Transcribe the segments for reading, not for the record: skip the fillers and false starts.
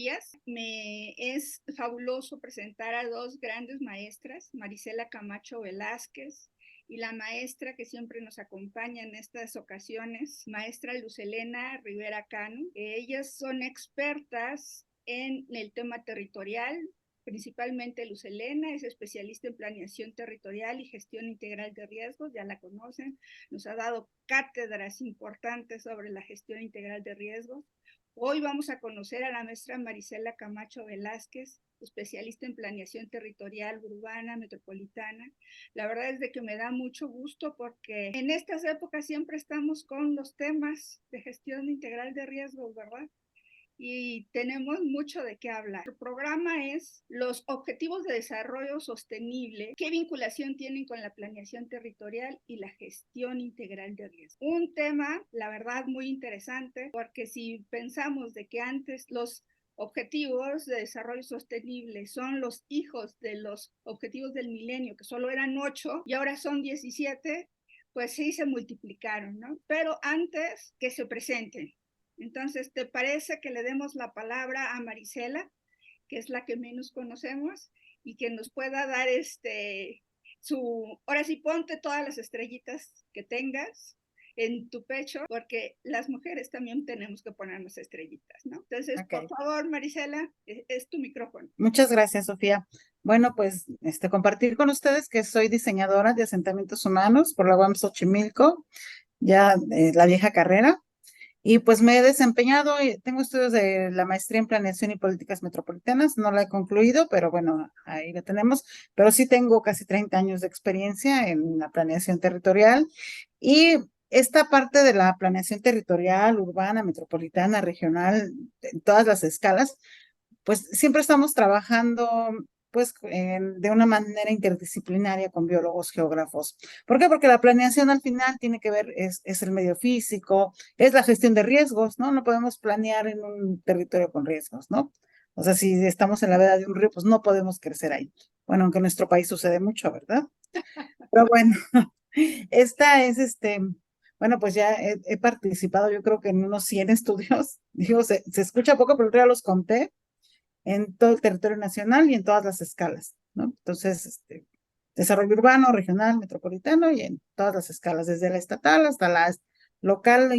días. Me es fabuloso presentar a dos grandes maestras, Marisela Camacho Velázquez y la maestra que siempre nos acompaña en estas ocasiones, maestra Luz Helena Rivera Cano. Ellas son expertas en el tema territorial. Principalmente Luz Helena es especialista en planeación territorial y gestión integral de riesgos, ya la conocen, nos ha dado cátedras importantes sobre la gestión integral de riesgos. Hoy vamos a conocer a la maestra Marisela Camacho Velázquez, especialista en planeación territorial, urbana, metropolitana. La verdad es de que me da mucho gusto porque en estas épocas siempre estamos con los temas de gestión integral de riesgos, ¿verdad? Y tenemos mucho de qué hablar. El programa es los objetivos de desarrollo sostenible, qué vinculación tienen con la planeación territorial y la gestión integral de riesgos. Un tema, la verdad, muy interesante, porque si pensamos de que antes los objetivos de desarrollo sostenible son los hijos de los objetivos del milenio, que solo eran 8 y ahora son 17, pues sí se multiplicaron, ¿no? Pero antes que se presenten. Entonces, ¿te parece que le demos la palabra a Marisela, que es la que menos conocemos, y que nos pueda dar ahora sí, ponte todas las estrellitas que tengas en tu pecho, porque las mujeres también tenemos que ponernos estrellitas, ¿no? Entonces, por favor, Marisela, es tu micrófono. Muchas gracias, Sofía. Bueno, pues compartir con ustedes que soy diseñadora de asentamientos humanos por la UAM Xochimilco, ya la vieja carrera. Y pues me he desempeñado, y tengo estudios de la maestría en planeación y políticas metropolitanas, no la he concluido, pero bueno, ahí la tenemos, pero sí tengo casi 30 años de experiencia en la planeación territorial y esta parte de la planeación territorial, urbana, metropolitana, regional, en todas las escalas, pues siempre estamos trabajando pues de una manera interdisciplinaria con biólogos, geógrafos. ¿Por qué? Porque la planeación al final tiene que ver, es el medio físico, es la gestión de riesgos, ¿no? No podemos planear en un territorio con riesgos, ¿no? O sea, si estamos en la veda de un río, pues no podemos crecer ahí. Bueno, aunque en nuestro país sucede mucho, ¿verdad? Pero bueno, esta es bueno, pues ya he participado, yo creo que en unos 100 estudios, digo, se escucha poco, pero ya los conté, en todo el territorio nacional y en todas las escalas, ¿no? Entonces, desarrollo urbano, regional, metropolitano y en todas las escalas, desde la estatal hasta la local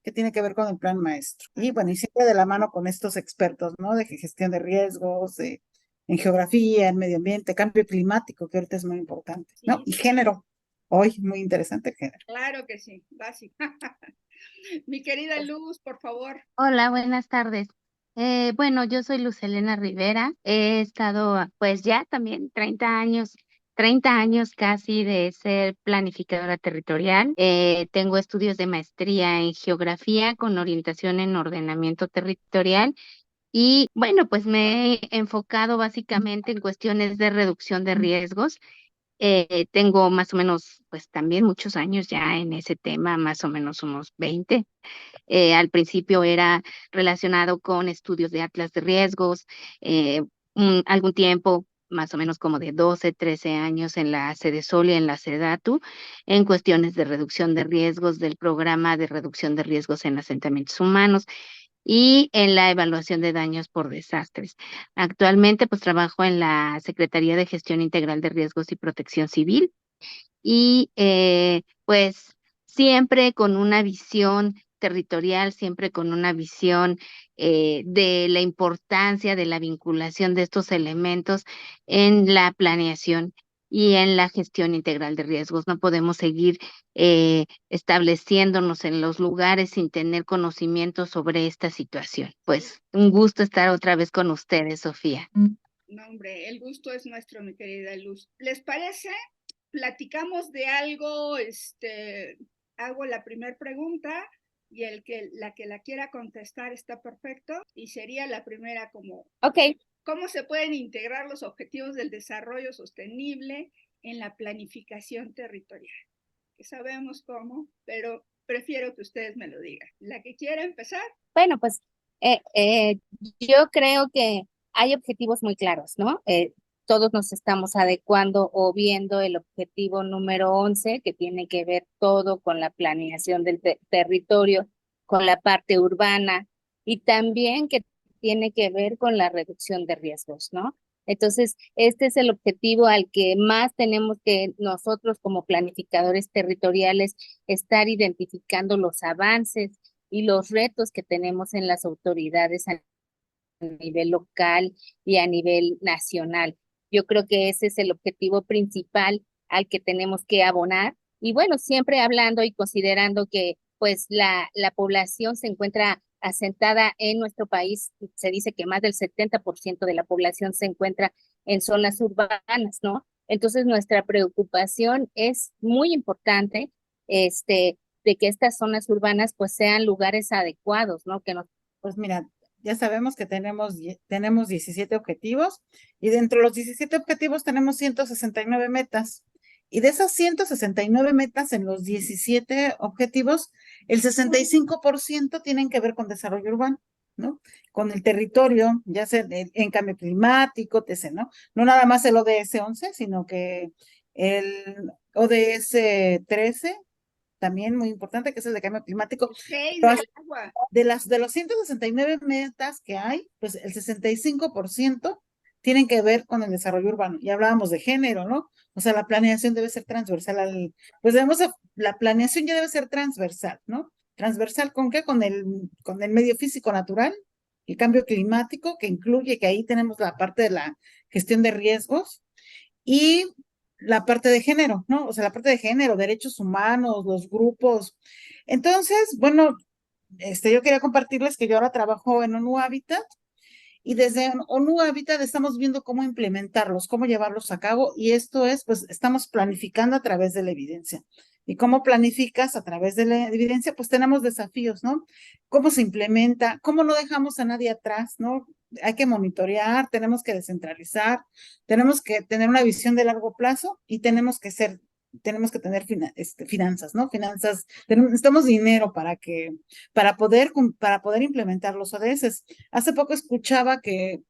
que tiene que ver con el plan maestro. Y bueno, y siempre de la mano con estos expertos, ¿no? De gestión de riesgos, en geografía, en medio ambiente, cambio climático, que ahorita es muy importante, ¿no? Y género. Hoy, muy interesante el género. Claro que sí, básico. Mi querida Luz, por favor. Hola, buenas tardes. Bueno, yo soy Luz Helena Rivera. He estado, pues ya también 30 años casi de ser planificadora territorial. Tengo estudios de maestría en geografía con orientación en ordenamiento territorial. Y bueno, pues me he enfocado básicamente en cuestiones de reducción de riesgos. Tengo más o menos, pues también muchos años ya en ese tema, más o menos unos 20. Al principio era relacionado con estudios de atlas de riesgos, algún tiempo, más o menos como de 12, 13 años en la CEDESOL y en la CEDATU, en cuestiones de reducción de riesgos del programa de reducción de riesgos en asentamientos humanos y en la evaluación de daños por desastres. Actualmente, pues trabajo en la Secretaría de Gestión Integral de Riesgos y Protección Civil y pues siempre con una visión territorial, siempre con una visión de la importancia de la vinculación de estos elementos en la planeación y en la gestión integral de riesgos. No podemos seguir estableciéndonos en los lugares sin tener conocimiento sobre esta situación. Pues un gusto estar otra vez con ustedes, Sofía. No, hombre, el gusto es nuestro, mi querida Luz. ¿Les parece? Platicamos de algo, hago la primera pregunta y la que la quiera contestar está perfecto y sería la primera como, ¿cómo se pueden integrar los objetivos del desarrollo sostenible en la planificación territorial? Que sabemos cómo, pero prefiero que ustedes me lo digan. ¿La que quiera empezar? Bueno, pues yo creo que hay objetivos muy claros, ¿no? Todos nos estamos adecuando o viendo el objetivo número 11, que tiene que ver todo con la planeación del territorio, con la parte urbana, y también que tiene que ver con la reducción de riesgos, ¿no? Entonces, este es el objetivo al que más tenemos que nosotros como planificadores territoriales estar identificando los avances y los retos que tenemos en las autoridades a nivel local y a nivel nacional. Yo creo que ese es el objetivo principal al que tenemos que abonar. Y bueno, siempre hablando y considerando que pues la población se encuentra asentada en nuestro país, se dice que más del 70% de la población se encuentra en zonas urbanas, ¿no? Entonces nuestra preocupación es muy importante, de que estas zonas urbanas pues sean lugares adecuados, ¿no? Que nos Pues mira, ya sabemos que tenemos 17 objetivos y dentro de los 17 objetivos tenemos 169 metas. Y de esas 169 metas en los 17 objetivos, el 65% tienen que ver con desarrollo urbano, ¿no? Con el territorio, ya sea en cambio climático, etc., ¿no? No nada más el ODS 11, sino que el ODS 13, también muy importante, que es el de cambio climático. 6 Pero del agua. de los 169 metas que hay, pues el 65% tienen que ver con el desarrollo urbano. Ya hablábamos de género, ¿no? O sea, la planeación debe ser transversal pues la planeación ya debe ser transversal, ¿no? ¿Transversal con qué? Con el medio físico natural, el cambio climático, que incluye que ahí tenemos la parte de la gestión de riesgos y la parte de género, ¿no? O sea, la parte de género, derechos humanos, los grupos. Entonces, bueno, yo quería compartirles que yo ahora trabajo en ONU Habitat y desde ONU Habitat estamos viendo cómo implementarlos, cómo llevarlos a cabo y esto es, pues estamos planificando a través de la evidencia. ¿Y cómo planificas a través de la evidencia? Pues tenemos desafíos, ¿no? ¿Cómo se implementa? ¿Cómo no dejamos a nadie atrás, ¿no? Hay que monitorear, tenemos que descentralizar, tenemos que tener una visión de largo plazo y tenemos que tener finanzas, ¿no? Finanzas, necesitamos dinero para poder implementar los ODS. Hace poco escuchaba que,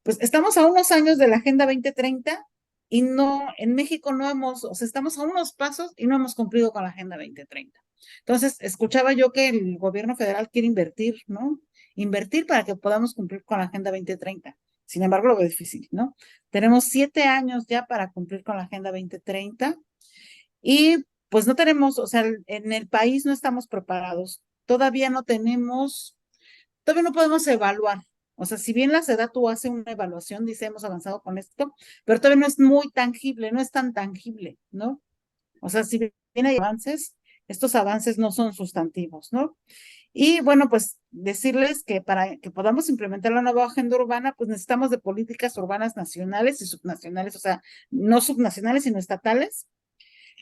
pues, estamos a unos años de la Agenda 2030 y no, en México no o sea, estamos a unos pasos y no hemos cumplido con la Agenda 2030. Entonces, escuchaba yo que el gobierno federal quiere invertir, ¿no? Invertir para que podamos cumplir con la Agenda 2030. Sin embargo, lo veo difícil, ¿no? Tenemos 7 años ya para cumplir con la Agenda 2030 y pues no tenemos, o sea, en el país no estamos preparados. Todavía no podemos evaluar. O sea, si bien la SEDATU hace una evaluación, dice, hemos avanzado con esto, pero todavía no es muy tangible, no es tan tangible, ¿no? O sea, si bien hay avances, estos avances no son sustantivos, ¿no? Y bueno, pues decirles que para que podamos implementar la nueva agenda urbana, pues necesitamos de políticas urbanas nacionales y subnacionales, o sea, no subnacionales, sino estatales,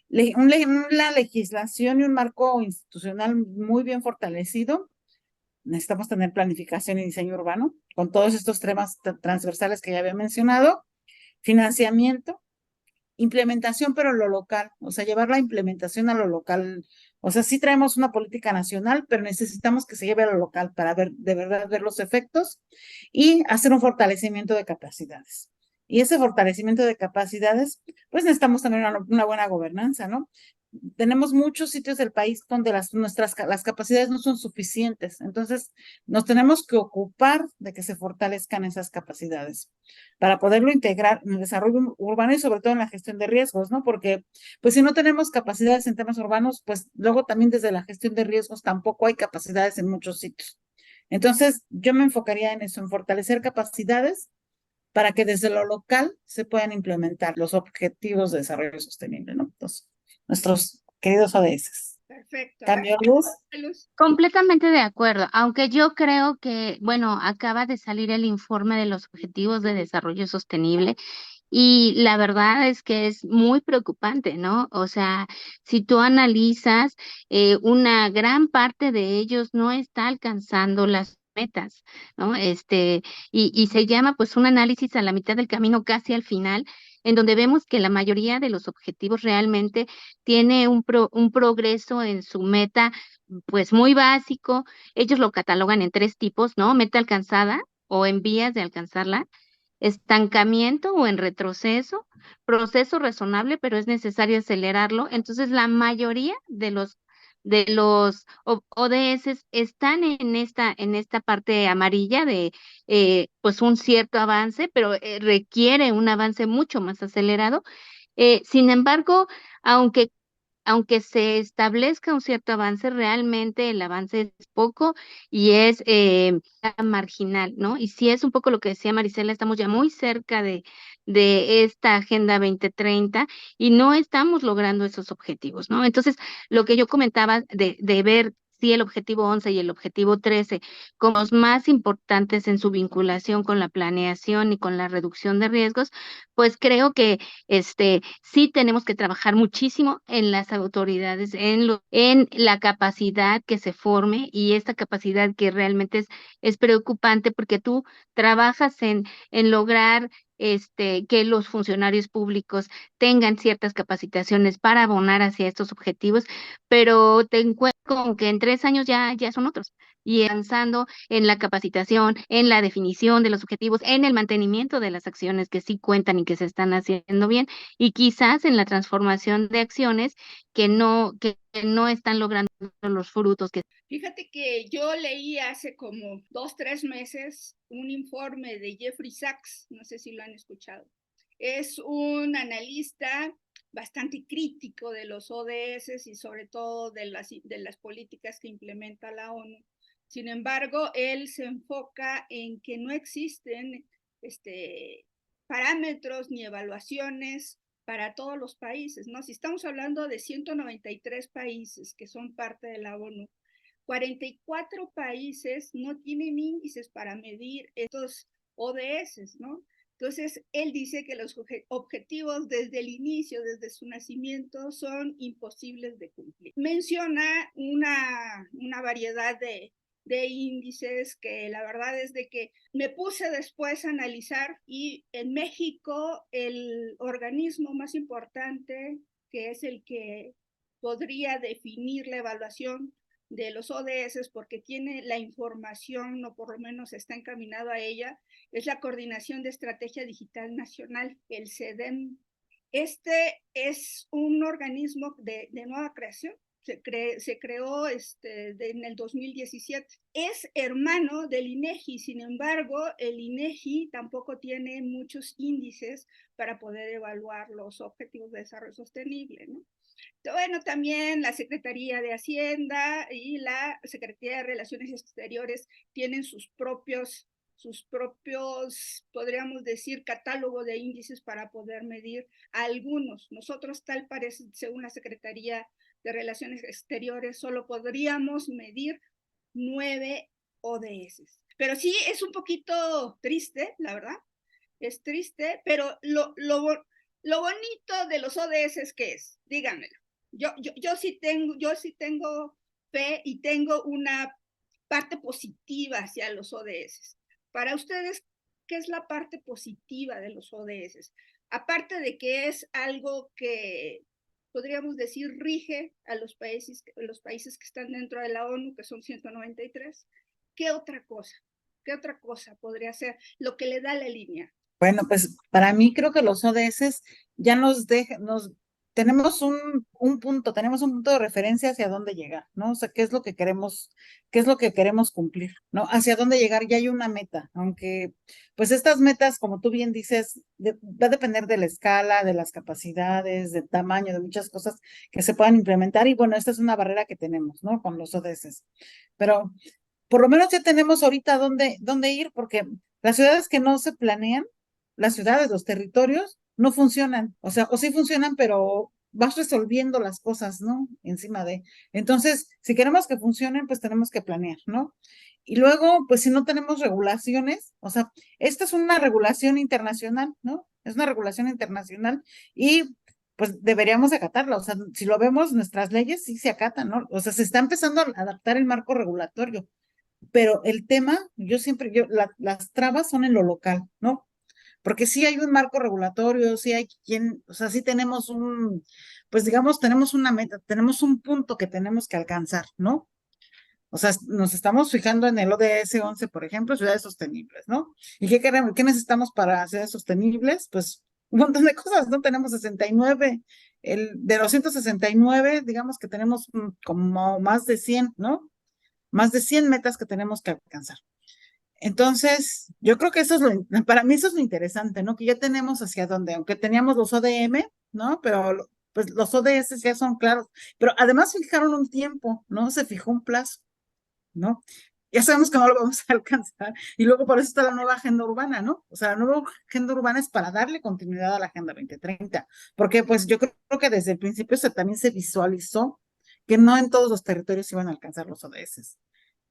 una legislación y un marco institucional muy bien fortalecido. Necesitamos tener planificación y diseño urbano con todos estos temas transversales que ya había mencionado, financiamiento, implementación, pero lo local, o sea, llevar la implementación a lo local. O sea, sí traemos una política nacional, pero necesitamos que se lleve a lo local para ver, de verdad, ver los efectos y hacer un fortalecimiento de capacidades. Y ese fortalecimiento de capacidades, pues necesitamos también una buena gobernanza, ¿no? Tenemos muchos sitios del país donde las capacidades no son suficientes. Entonces, nos tenemos que ocupar de que se fortalezcan esas capacidades para poderlo integrar en el desarrollo urbano y sobre todo en la gestión de riesgos, ¿no? Porque, pues, si no tenemos capacidades en temas urbanos, pues luego también desde la gestión de riesgos tampoco hay capacidades en muchos sitios. Entonces, yo me enfocaría en eso, en fortalecer capacidades para que desde lo local se puedan implementar los objetivos de desarrollo sostenible, ¿no? Entonces, nuestros queridos ODS. Perfecto. Cambio luz. Luz. Completamente de acuerdo, aunque yo creo que, bueno, acaba de salir el informe de los Objetivos de Desarrollo Sostenible y la verdad es que es muy preocupante, ¿no? O sea, si tú analizas, una gran parte de ellos no está alcanzando las metas, ¿no? Y se llama pues un análisis a la mitad del camino, casi al final, en donde vemos que la mayoría de los objetivos realmente tiene un progreso en su meta pues muy básico. Ellos lo catalogan en tres tipos, ¿no? Meta alcanzada o en vías de alcanzarla, estancamiento o en retroceso, proceso razonable, pero es necesario acelerarlo. Entonces, la mayoría de los de los ODS están en esta parte amarilla de pues un cierto avance, pero requiere un avance mucho más acelerado. Sin embargo, aunque se establezca un cierto avance, realmente el avance es poco y es marginal, ¿no? Y sí es un poco lo que decía Marisela, estamos ya muy cerca de esta Agenda 2030 y no estamos logrando esos objetivos, ¿no? Entonces, lo que yo comentaba de ver sí el objetivo 11 y el objetivo 13 como los más importantes en su vinculación con la planeación y con la reducción de riesgos, pues creo que sí tenemos que trabajar muchísimo en las autoridades, en la capacidad que se forme y esta capacidad que realmente es preocupante porque tú trabajas en lograr que los funcionarios públicos tengan ciertas capacitaciones para abonar hacia estos objetivos, pero te encuentras con que en 3 años ya son otros. Y avanzando en la capacitación, en la definición de los objetivos, en el mantenimiento de las acciones que sí cuentan y que se están haciendo bien, y quizás en la transformación de acciones que no están logrando los frutos que. Fíjate que yo leí hace como 2, 3 meses un informe de Jeffrey Sachs, no sé si lo han escuchado. Es un analista bastante crítico de los ODS y sobre todo de las políticas que implementa la ONU. Sin embargo, él se enfoca en que no existen parámetros ni evaluaciones para todos los países, ¿no? Si estamos hablando de 193 países que son parte de la ONU, 44 países no tienen índices para medir estos ODS, ¿no? Entonces, él dice que los objetivos desde el inicio, desde su nacimiento, son imposibles de cumplir. Menciona una variedad de índices que la verdad es de que me puse después a analizar y en México el organismo más importante, que es el que podría definir la evaluación de los ODS porque tiene la información o por lo menos está encaminado a ella, es la Coordinación de Estrategia Digital Nacional, el CEDEM. Este es un organismo de nueva creación, se creó en el 2017. Es hermano del INEGI, sin embargo, el INEGI tampoco tiene muchos índices para poder evaluar los objetivos de desarrollo sostenible, ¿no? Bueno, también la Secretaría de Hacienda y la Secretaría de Relaciones Exteriores tienen sus propios, podríamos decir, catálogo de índices para poder medir a algunos. Nosotros, tal parece, según la Secretaría de Relaciones Exteriores, solo podríamos medir 9 ODS. Pero sí, es un poquito triste, la verdad. Es triste, pero lo bonito de los ODS es que es, díganmelo. Yo sí tengo fe y tengo una parte positiva hacia los ODS. Para ustedes, ¿qué es la parte positiva de los ODS? Aparte de que es algo que podríamos decir rige a los países que están dentro de la ONU, que son 193, ¿qué otra cosa? ¿Qué otra cosa podría ser lo que le da la línea? Bueno, pues para mí creo que los ODS ya tenemos un punto, tenemos un punto de referencia hacia dónde llegar, ¿no? O sea, qué es lo que queremos cumplir, ¿no? Hacia dónde llegar, ya hay una meta, aunque pues estas metas, como tú bien dices, va a depender de la escala, de las capacidades, del tamaño, de muchas cosas que se puedan implementar, y bueno, esta es una barrera que tenemos, ¿no? Con los ODS. Pero por lo menos ya tenemos ahorita dónde ir, porque las ciudades que no se planean, las ciudades, los territorios, no funcionan. O sea, o sí funcionan, pero vas resolviendo las cosas, ¿no? Encima de. Entonces, si queremos que funcionen, pues tenemos que planear, ¿no? Y luego, pues si no tenemos regulaciones, o sea, esta es una regulación internacional, ¿no? Es una regulación internacional y pues deberíamos acatarla. O sea, si lo vemos, nuestras leyes sí se acatan, ¿no? O sea, se está empezando a adaptar el marco regulatorio, pero el tema, las trabas son en lo local, ¿no? Porque sí hay un marco regulatorio, sí hay o sea, sí tenemos pues digamos, tenemos una meta, tenemos un punto que tenemos que alcanzar, ¿no? O sea, nos estamos fijando en el ODS 11, por ejemplo, ciudades sostenibles, ¿no? ¿Y qué necesitamos para ciudades sostenibles? Pues un montón de cosas, ¿no? Tenemos 69, de los 169, digamos que tenemos como más de 100, ¿no? Más de 100 metas que tenemos que alcanzar. Entonces, yo creo que eso es para mí eso es lo interesante, ¿no? Que ya tenemos hacia dónde, aunque teníamos los ODM, ¿no? Pero pues los ODS ya son claros, pero además fijaron un tiempo, ¿no? Se fijó un plazo, ¿no? Ya sabemos que no lo vamos a alcanzar y luego por eso está la nueva agenda urbana, ¿no? O sea, la nueva agenda urbana es para darle continuidad a la Agenda 2030, porque pues yo creo que desde el principio también se visualizó que no en todos los territorios iban a alcanzar los ODS.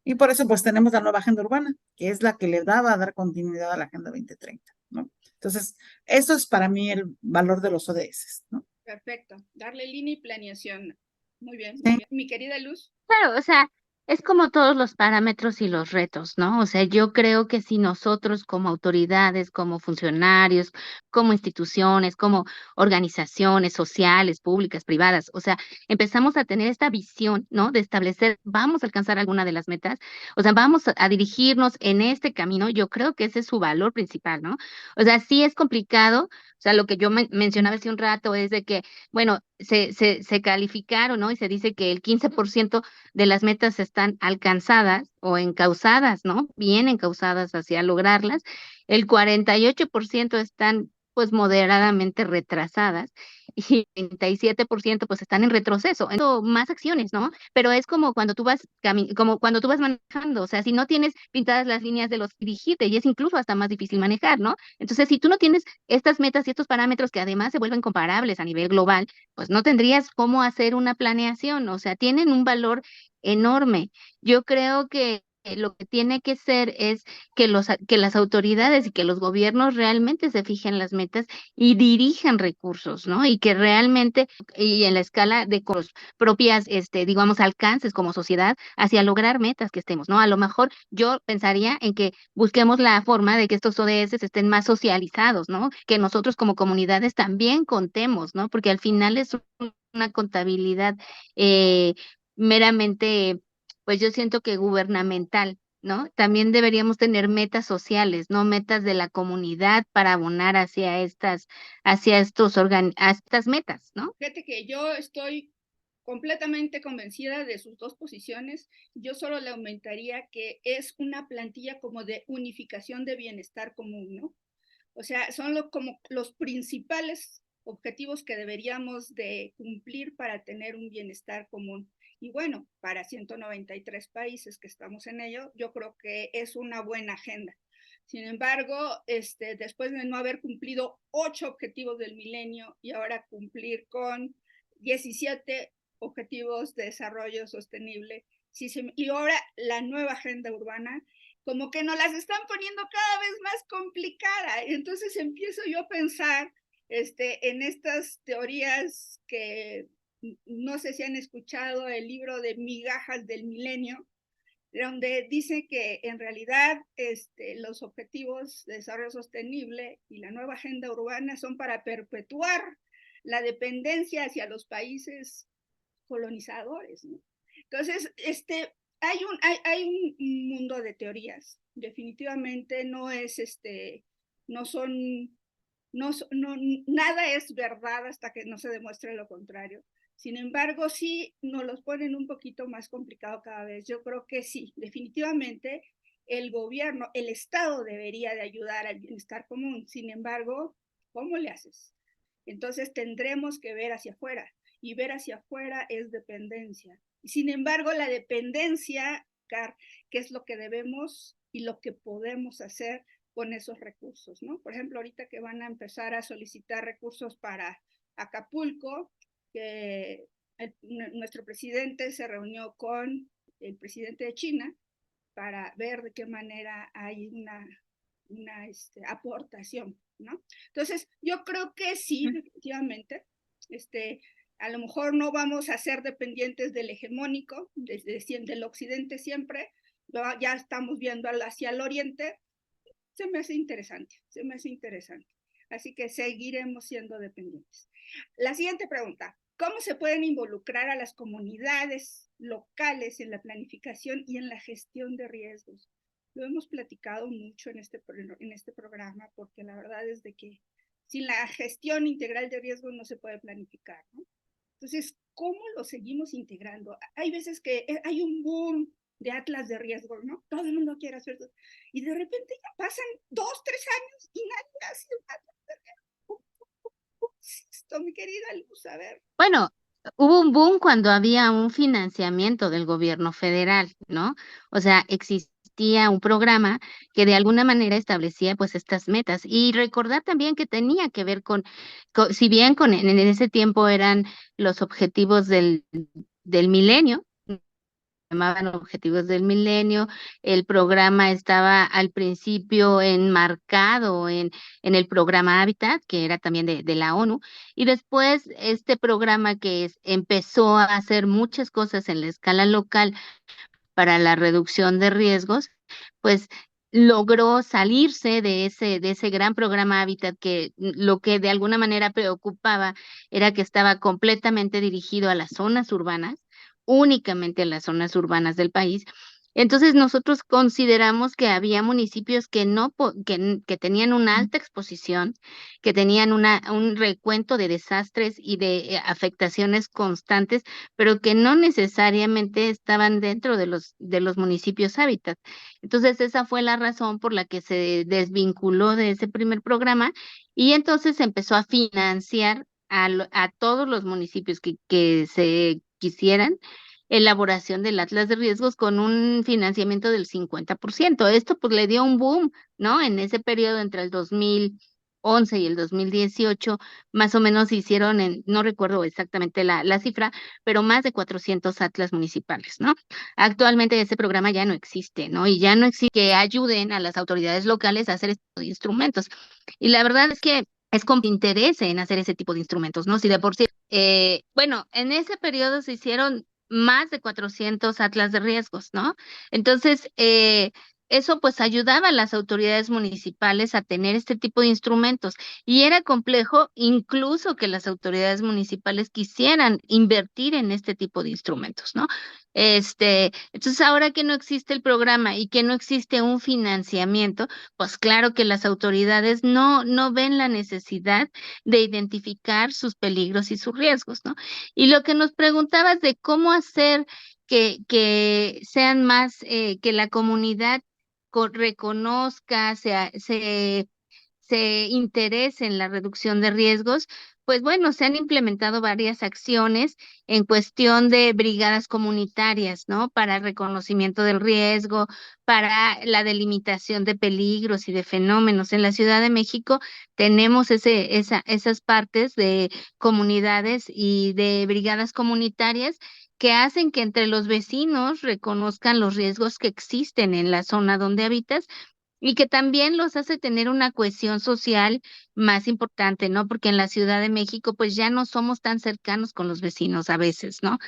Y por eso pues tenemos la nueva agenda urbana, que es la que le va a dar continuidad a la Agenda 2030, ¿no? Entonces, eso es para mí el valor de los ODS, ¿no? Perfecto, darle línea y planeación. Muy bien, muy Sí. bien. Mi querida Luz. Claro, o sea, es como todos los parámetros y los retos, ¿no? O sea, yo creo que si nosotros como autoridades, como funcionarios, como instituciones, como organizaciones sociales, públicas, privadas, o sea, empezamos a tener esta visión, ¿no? De establecer, vamos a alcanzar alguna de las metas, o sea, vamos a dirigirnos en este camino, yo creo que ese es su valor principal, ¿no? O sea, sí es complicado, o sea, lo que yo mencionaba hace un rato es de que, bueno, se calificaron, ¿no? Y se dice que el 15% de las metas están alcanzadas o encausadas, ¿no? Bien encausadas hacia lograrlas. El 48% están pues moderadamente retrasadas y el 37% pues están en retroceso. Entonces, más acciones, ¿no? Pero es como cuando tú vas como cuando tú vas manejando, o sea, si no tienes pintadas las líneas de los dirigirte y es incluso hasta más difícil manejar, ¿no? Entonces, si tú no tienes estas metas y estos parámetros que además se vuelven comparables a nivel global, pues no tendrías cómo hacer una planeación, o sea, tienen un valor enorme. Yo creo que lo que tiene que ser es que las autoridades y que los gobiernos realmente se fijen las metas y dirijan recursos, ¿no? Y que realmente, y en la escala de propias, digamos, alcances como sociedad hacia lograr metas que estemos, ¿no? A lo mejor yo pensaría en que busquemos la forma de que estos ODS estén más socializados, ¿no? Que nosotros como comunidades también contemos, ¿no? Porque al final es una contabilidad eh, meramente, pues yo siento que gubernamental, ¿no? También deberíamos tener metas sociales, ¿no? Metas de la comunidad para abonar a estas metas, ¿no? Fíjate que yo estoy completamente convencida de sus dos posiciones. Yo solo le aumentaría que es una plantilla como de unificación de bienestar común, ¿no? O sea, son como los principales objetivos que deberíamos de cumplir para tener un bienestar común. Y bueno, para 193 países que estamos en ello, yo creo que es una buena agenda. Sin embargo, después de no haber cumplido 8 objetivos del milenio y ahora cumplir con 17 objetivos de desarrollo sostenible, y ahora la nueva agenda urbana, como que nos las están poniendo cada vez más complicada. Y entonces empiezo yo a pensar en estas teorías que no sé si han escuchado el libro de Migajas del Milenio, donde dice que en realidad los objetivos de desarrollo sostenible y la nueva agenda urbana son para perpetuar la dependencia hacia los países colonizadores, ¿no? Entonces, hay un mundo de teorías. Definitivamente no es no son, no, nada es verdad hasta que no se demuestre lo contrario. Sin embargo, sí nos los ponen un poquito más complicado cada vez. Yo creo que sí, definitivamente el gobierno, el Estado debería de ayudar al bienestar común. Sin embargo, ¿cómo le haces? Entonces tendremos que ver hacia afuera y ver hacia afuera es dependencia. Y sin embargo, la dependencia, ¿qué es lo que debemos y lo que podemos hacer con esos recursos, ¿no? Por ejemplo, ahorita que van a empezar a solicitar recursos para Acapulco, que nuestro presidente se reunió con el presidente de China para ver de qué manera hay una aportación, ¿no? Entonces, yo creo que sí, efectivamente, a lo mejor no vamos a ser dependientes del hegemónico, del occidente siempre, ya estamos viendo hacia el oriente, se me hace interesante, se me hace interesante. Así que seguiremos siendo dependientes. La siguiente pregunta, ¿cómo se pueden involucrar a las comunidades locales en la planificación y en la gestión de riesgos? Lo hemos platicado mucho en este programa, porque la verdad es de que sin la gestión integral de riesgos no se puede planificar, ¿no? Entonces, ¿cómo lo seguimos integrando? Hay veces que hay un boom de atlas de riesgos, ¿no? Todo el mundo quiere hacer, y de repente ya pasan 2, 3 años y nadie hace un atlas de riesgos. Esto, mi querida Luz, a ver. Bueno, hubo un boom cuando había un financiamiento del gobierno federal, ¿no? O sea, existía un programa que de alguna manera establecía pues estas metas. Y recordar también que tenía que ver si bien en ese tiempo eran los objetivos del milenio, llamaban Objetivos del Milenio. El programa estaba al principio enmarcado en el programa Hábitat, que era también de la ONU, y después este programa empezó a hacer muchas cosas en la escala local para la reducción de riesgos, pues logró salirse de ese gran programa Hábitat que lo que de alguna manera preocupaba era que estaba completamente dirigido a las zonas urbanas, únicamente en las zonas urbanas del país. Entonces nosotros consideramos que había municipios que que tenían una alta exposición, que tenían un recuento de desastres y de afectaciones constantes, pero que no necesariamente estaban dentro de los municipios hábitat. Entonces, esa fue la razón por la que se desvinculó de ese primer programa y entonces se empezó a financiar a todos los municipios que se quisieran elaboración del Atlas de Riesgos con un financiamiento del 50%. Esto pues le dio un boom, ¿no? En ese periodo entre el 2011 y el 2018, más o menos se hicieron, no recuerdo exactamente la cifra, pero más de 400 atlas municipales, ¿no? Actualmente ese programa ya no existe, ¿no? Y ya no existe que ayuden a las autoridades locales a hacer este tipo de instrumentos. Y la verdad es que es con interés en hacer ese tipo de instrumentos, ¿no? Si de por sí, bueno, en ese periodo se hicieron más de 400 atlas de riesgos, ¿no? Entonces, eso pues ayudaba a las autoridades municipales a tener este tipo de instrumentos y era complejo incluso que las autoridades municipales quisieran invertir en este tipo de instrumentos, ¿no? Entonces ahora que no existe el programa y que no existe un financiamiento, pues claro que las autoridades no ven la necesidad de identificar sus peligros y sus riesgos, ¿no? Y lo que nos preguntabas de cómo hacer que sean más, que la comunidad reconozca, se interese en la reducción de riesgos, pues bueno, se han implementado varias acciones en cuestión de brigadas comunitarias, ¿no? Para el reconocimiento del riesgo, para la delimitación de peligros y de fenómenos. En la Ciudad de México tenemos esas partes de comunidades y de brigadas comunitarias que hacen que entre los vecinos reconozcan los riesgos que existen en la zona donde habitas y que también los hace tener una cohesión social más importante, ¿no? Porque en la Ciudad de México, pues ya no somos tan cercanos con los vecinos a veces, ¿no?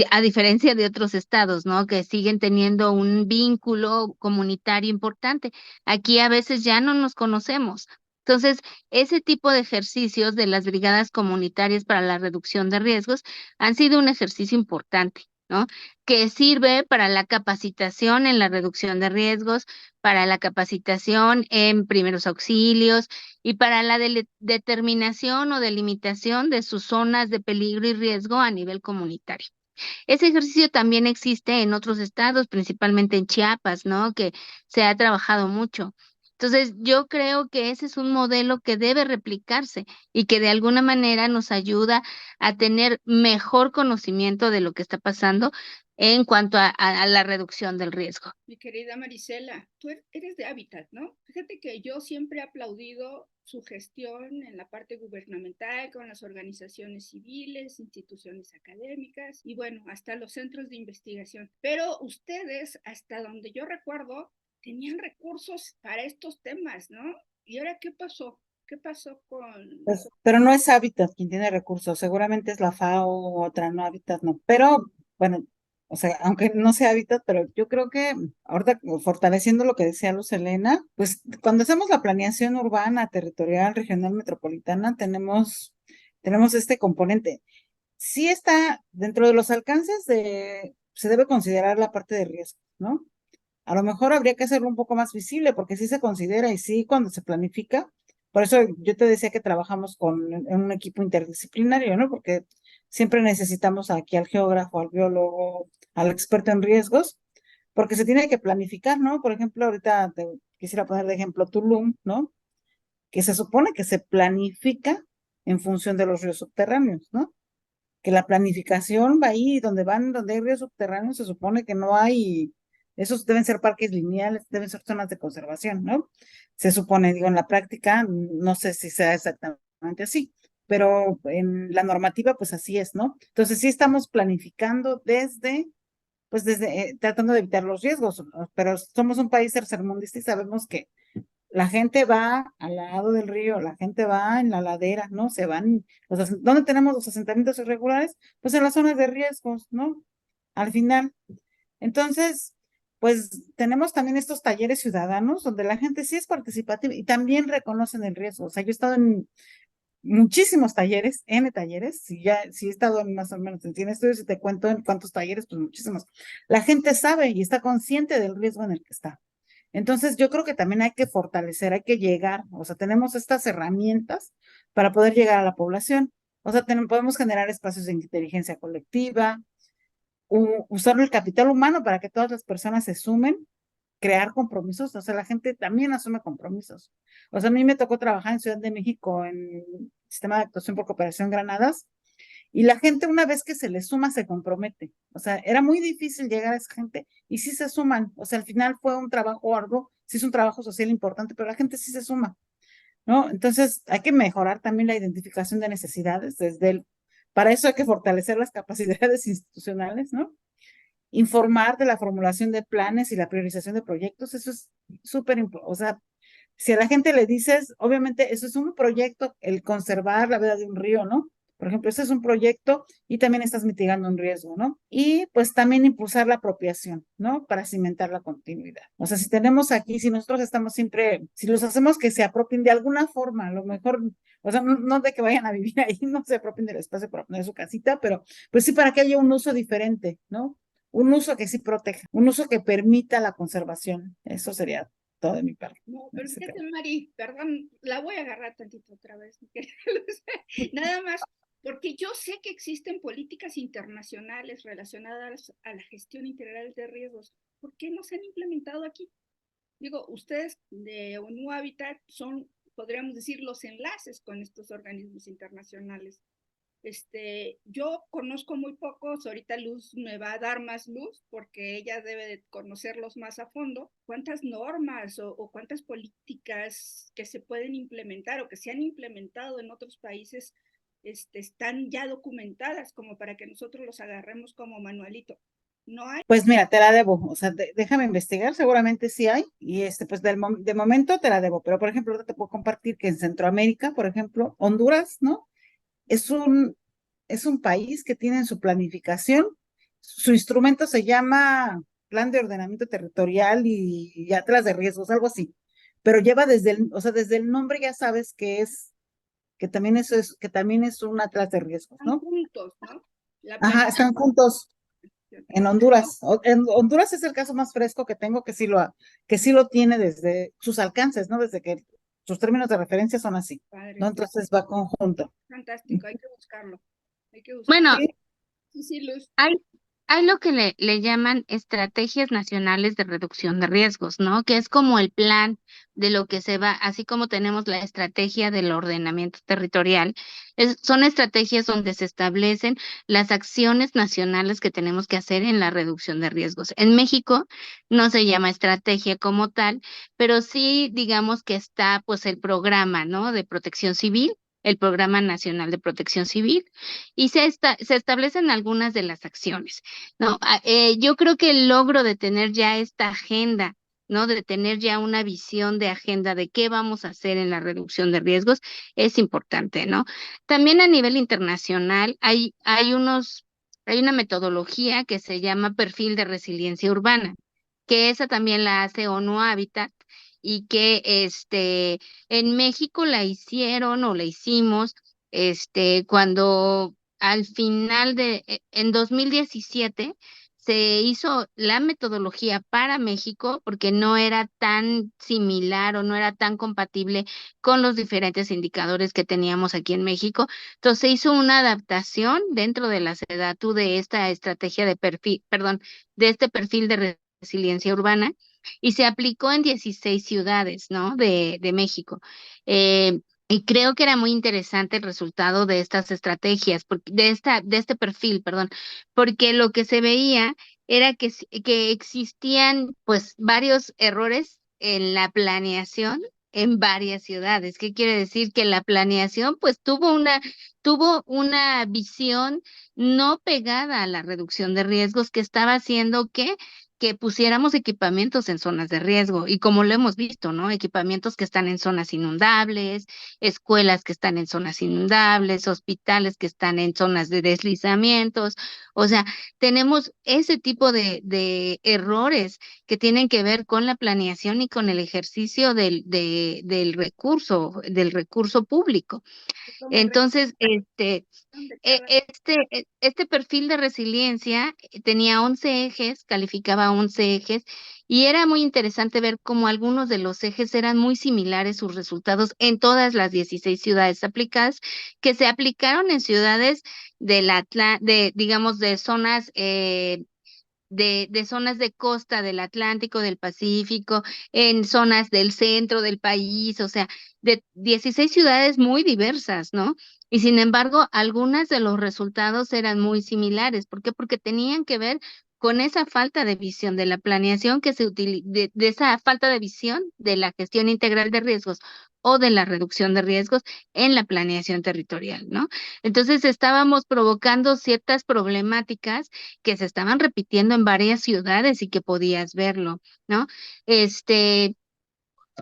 A diferencia de otros estados, ¿no? Que siguen teniendo un vínculo comunitario importante. Aquí a veces ya no nos conocemos. Entonces, ese tipo de ejercicios de las brigadas comunitarias para la reducción de riesgos han sido un ejercicio importante, ¿no? Que sirve para la capacitación en la reducción de riesgos, para la capacitación en primeros auxilios y para la determinación o delimitación de sus zonas de peligro y riesgo a nivel comunitario. Ese ejercicio también existe en otros estados, principalmente en Chiapas, ¿no? Que se ha trabajado mucho. Entonces, yo creo que ese es un modelo que debe replicarse y que de alguna manera nos ayuda a tener mejor conocimiento de lo que está pasando en cuanto a la reducción del riesgo. Mi querida Marisela, tú eres de Hábitat, ¿no? Fíjate que yo siempre he aplaudido su gestión en la parte gubernamental con las organizaciones civiles, instituciones académicas y bueno, hasta los centros de investigación. Pero ustedes, hasta donde yo recuerdo, tenían recursos para estos temas, ¿no? ¿Y ahora qué pasó? ¿Qué pasó con...? Pues, pero no es Hábitat quien tiene recursos, seguramente es la FAO o otra, no Hábitat, no. Pero bueno, o sea, aunque no sea Hábitat, pero yo creo que ahorita fortaleciendo lo que decía Luz Helena, pues cuando hacemos la planeación urbana, territorial, regional, metropolitana, tenemos este componente. Sí está dentro de los alcances se debe considerar la parte de riesgo, ¿no? A lo mejor habría que hacerlo un poco más visible porque sí se considera y sí cuando se planifica, Por eso yo te decía que trabajamos en un equipo interdisciplinario, ¿no? Porque siempre necesitamos aquí al geógrafo, al biólogo, al experto en riesgos, porque se tiene que planificar, ¿no? Por ejemplo, ahorita te quisiera poner de ejemplo Tulum, ¿no? Que se supone que se planifica en función de los ríos subterráneos, ¿no? Que la planificación va ahí, donde hay ríos subterráneos, se supone que no hay, esos deben ser parques lineales, deben ser zonas de conservación, ¿no? Se supone, digo, en la práctica, no sé si sea exactamente así, pero en la normativa, pues así es, ¿no? Entonces sí estamos planificando desde tratando de evitar los riesgos, ¿no? Pero somos un país tercermundista y sabemos que la gente va al lado del río, la gente va en la ladera, ¿no? Se van, ¿dónde tenemos los asentamientos irregulares? Pues en las zonas de riesgos, ¿no? Al final. Entonces, pues tenemos también estos talleres ciudadanos donde la gente sí es participativa y también reconocen el riesgo. O sea, yo he estado en muchísimos talleres, N talleres, si he estado en más o menos en 100 estudios y te cuento en cuántos talleres, pues muchísimos. La gente sabe y está consciente del riesgo en el que está. Entonces, yo creo que también hay que fortalecer, hay que llegar, o sea, tenemos estas herramientas para poder llegar a la población. O sea, podemos generar espacios de inteligencia colectiva, usar el capital humano para que todas las personas se sumen, crear compromisos, o sea, la gente también asume compromisos. O sea, a mí me tocó trabajar en Ciudad de México en Sistema de Actuación por Cooperación Granadas, y la gente una vez que se le suma se compromete. O sea, era muy difícil llegar a esa gente y sí se suman. O sea, al final fue un trabajo arduo, sí es un trabajo social importante, pero la gente sí se suma, ¿no? Entonces hay que mejorar también la identificación de necesidades para eso hay que fortalecer las capacidades institucionales, ¿no? Informar de la formulación de planes y la priorización de proyectos, eso es súper importante. O sea, si a la gente le dices, obviamente eso es un proyecto, el conservar la vida de un río, ¿no? Por ejemplo, ese es un proyecto y también estás mitigando un riesgo, ¿no? Y pues también impulsar la apropiación, ¿no? Para cimentar la continuidad. O sea, si tenemos aquí, si nosotros estamos siempre, si los hacemos que se apropien de alguna forma, a lo mejor, o sea, no de que vayan a vivir ahí, no se apropien del espacio para poner su casita, pero pues sí para que haya un uso diferente, ¿no? Un uso que sí proteja, un uso que permita la conservación. Eso sería todo de mi parte. No, pero fíjate, Mari, perdón, la voy a agarrar tantito otra vez. Nada más, porque yo sé que existen políticas internacionales relacionadas a la gestión integral de riesgos. ¿Por qué no se han implementado aquí? Digo, ustedes de ONU Habitat son, podríamos decir, los enlaces con estos organismos internacionales. Yo conozco muy pocos, ahorita Luz me va a dar más luz porque ella debe de conocerlos más a fondo. ¿Cuántas normas o cuántas políticas que se pueden implementar o que se han implementado en otros países están ya documentadas como para que nosotros los agarremos como manualito? No hay. Pues mira, te la debo, o sea, déjame investigar, seguramente sí hay, y pues de momento te la debo, pero por ejemplo, te puedo compartir que en Centroamérica, por ejemplo, Honduras, ¿no? Es un país que tiene en su planificación, su instrumento se llama Plan de Ordenamiento Territorial y Atlas de Riesgos, algo así, pero lleva o sea, desde el nombre ya sabes que también es un Atlas de Riesgos, Están ¿no? juntos, ¿no? La Ajá, están juntos. En Honduras. En Honduras es el caso más fresco que tengo que sí lo tiene desde sus alcances, ¿no? Desde que sus términos de referencia son así, Padre, ¿no? Entonces va conjunto. fantástico, hay que buscarlo. Hay que buscarlo. Bueno, Sí, Sí, sí, Luz. hay, hay lo que le llaman estrategias nacionales de reducción de riesgos, ¿no? Que es como el plan de lo que se va, así como tenemos la estrategia del ordenamiento territorial, son estrategias donde se establecen las acciones nacionales que tenemos que hacer en la reducción de riesgos. En México no se llama estrategia como tal, pero sí digamos que está pues el programa, ¿no? De protección civil, el Programa Nacional de Protección Civil y se establecen algunas de las acciones, ¿no? Yo creo que el logro de tener ya esta agenda, ¿no? De tener ya una visión de agenda de qué vamos a hacer en la reducción de riesgos es importante, ¿no? También a nivel internacional hay una metodología que se llama perfil de resiliencia urbana, que esa también la hace ONU Habitat y que en México la hicieron o la hicimos cuando al final en 2017 se hizo la metodología para México porque no era tan similar o no era tan compatible con los diferentes indicadores que teníamos aquí en México. Entonces se hizo una adaptación dentro de la SEDATU de esta estrategia de perfil, perdón, de este perfil de resiliencia urbana y se aplicó en 16 ciudades, ¿no? De México. Y creo que era muy interesante el resultado de estas estrategias, de este perfil, perdón, porque lo que se veía era que existían pues varios errores en la planeación en varias ciudades. ¿Qué quiere decir? Que la planeación pues tuvo una visión no pegada a la reducción de riesgos que estaba haciendo que pusiéramos equipamientos en zonas de riesgo y como lo hemos visto, ¿no? Equipamientos que están en zonas inundables, escuelas que están en zonas inundables, hospitales que están en zonas de deslizamientos. O sea, tenemos ese tipo de errores que tienen que ver con la planeación y con el ejercicio del recurso público. Como Entonces, de cada este perfil de resiliencia tenía 11 ejes, calificaba 11 ejes, y era muy interesante ver cómo algunos de los ejes eran muy similares sus resultados en todas las 16 ciudades aplicadas, que se aplicaron en ciudades digamos, de zonas de zonas de costa del Atlántico, del Pacífico, en zonas del centro del país, o sea, de 16 ciudades muy diversas, ¿no? Y sin embargo, algunas de los resultados eran muy similares. ¿Por qué? Porque tenían que ver con esa falta de visión de la planeación de esa falta de visión de la gestión integral de riesgos o de la reducción de riesgos en la planeación territorial, ¿no? Entonces estábamos provocando ciertas problemáticas que se estaban repitiendo en varias ciudades y que podías verlo, ¿no? Este,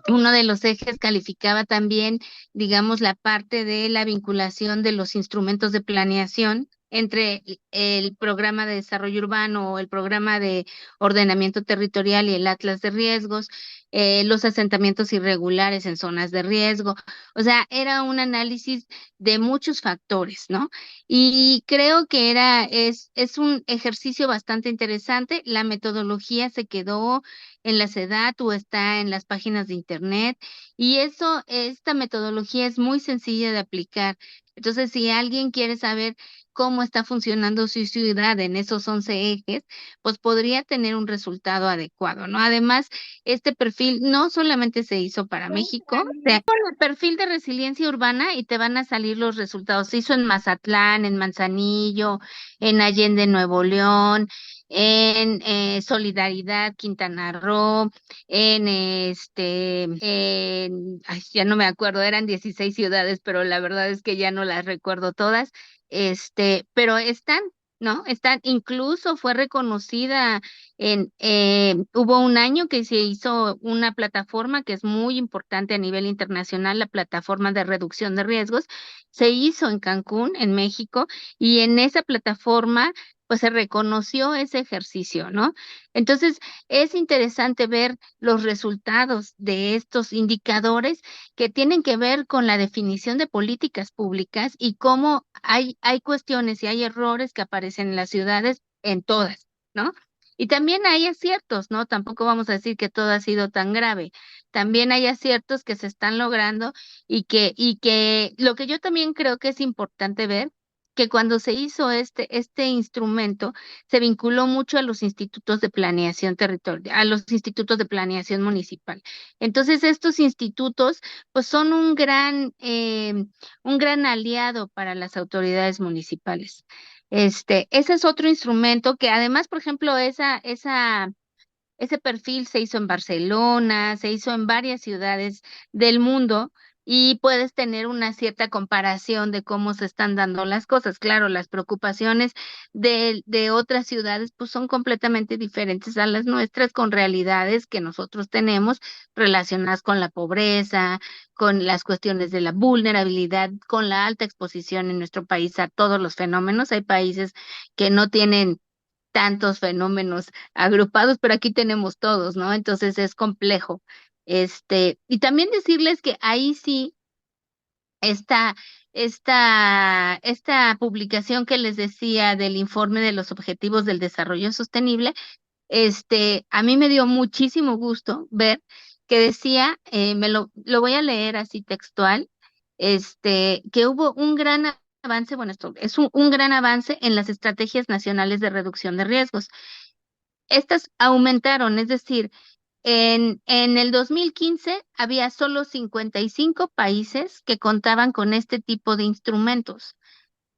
uno de los ejes calificaba también, digamos, la parte de la vinculación de los instrumentos de planeación entre el programa de desarrollo urbano o el programa de ordenamiento territorial y el atlas de riesgos, los asentamientos irregulares en zonas de riesgo. O sea, era un análisis de muchos factores, ¿no? Y creo que es un ejercicio bastante interesante. La metodología se quedó en la SEDAT o está en las páginas de internet. Y esta metodología es muy sencilla de aplicar. Entonces, si alguien quiere saber cómo está funcionando su ciudad en esos 11 ejes, pues podría tener un resultado adecuado, ¿no? Además, este perfil no solamente se hizo para México, pon el perfil de resiliencia urbana y te van a salir los resultados. Se hizo en Mazatlán, en Manzanillo, en Allende, Nuevo León, en Solidaridad, Quintana Roo, ay, ya no me acuerdo, eran 16 ciudades, pero la verdad es que ya no las recuerdo todas, pero están, ¿no? Están, incluso fue reconocida hubo un año que se hizo una plataforma que es muy importante a nivel internacional, la plataforma de reducción de riesgos, se hizo en Cancún, en México, y en esa plataforma pues se reconoció ese ejercicio, ¿no? Entonces, es interesante ver los resultados de estos indicadores que tienen que ver con la definición de políticas públicas y cómo hay cuestiones y hay errores que aparecen en las ciudades, en todas, ¿no? Y también hay aciertos, ¿no? Tampoco vamos a decir que todo ha sido tan grave. También hay aciertos que se están logrando y que lo que yo también creo que es importante ver que cuando se hizo este instrumento, se vinculó mucho a los institutos de planeación territorial, a los institutos de planeación municipal. Entonces, estos institutos, pues son un gran aliado para las autoridades municipales. Ese es otro instrumento que además, por ejemplo, ese perfil se hizo en Barcelona, se hizo en varias ciudades del mundo y puedes tener una cierta comparación de cómo se están dando las cosas. Claro, las preocupaciones de otras ciudades pues son completamente diferentes a las nuestras con realidades que nosotros tenemos relacionadas con la pobreza, con las cuestiones de la vulnerabilidad, con la alta exposición en nuestro país a todos los fenómenos. Hay países que no tienen tantos fenómenos agrupados, pero aquí tenemos todos, ¿no? Entonces es complejo. Y también decirles que ahí sí está esta publicación que les decía del informe de los Objetivos del Desarrollo Sostenible, a mí me dio muchísimo gusto ver que decía, lo voy a leer así textual, que hubo un gran avance, bueno, esto es un gran avance en las estrategias nacionales de reducción de riesgos. Estas aumentaron, es decir, en el 2015 había solo 55 países que contaban con este tipo de instrumentos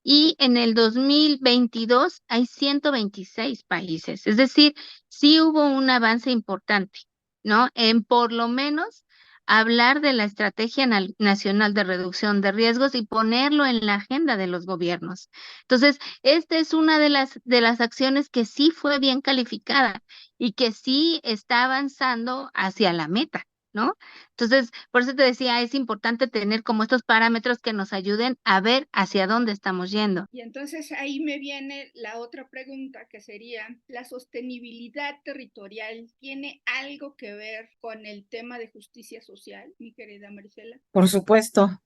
y en el 2022 hay 126 países. Es decir, sí hubo un avance importante, ¿no? En por lo menos hablar de la Estrategia Nacional de Reducción de Riesgos y ponerlo en la agenda de los gobiernos. Entonces, esta es una de las acciones que sí fue bien calificada y que sí está avanzando hacia la meta, ¿no? Entonces, por eso te decía, es importante tener como estos parámetros que nos ayuden a ver hacia dónde estamos yendo. Y entonces ahí me viene la otra pregunta, que sería, ¿la sostenibilidad territorial tiene algo que ver con el tema de justicia social, mi querida Marisela? Por supuesto.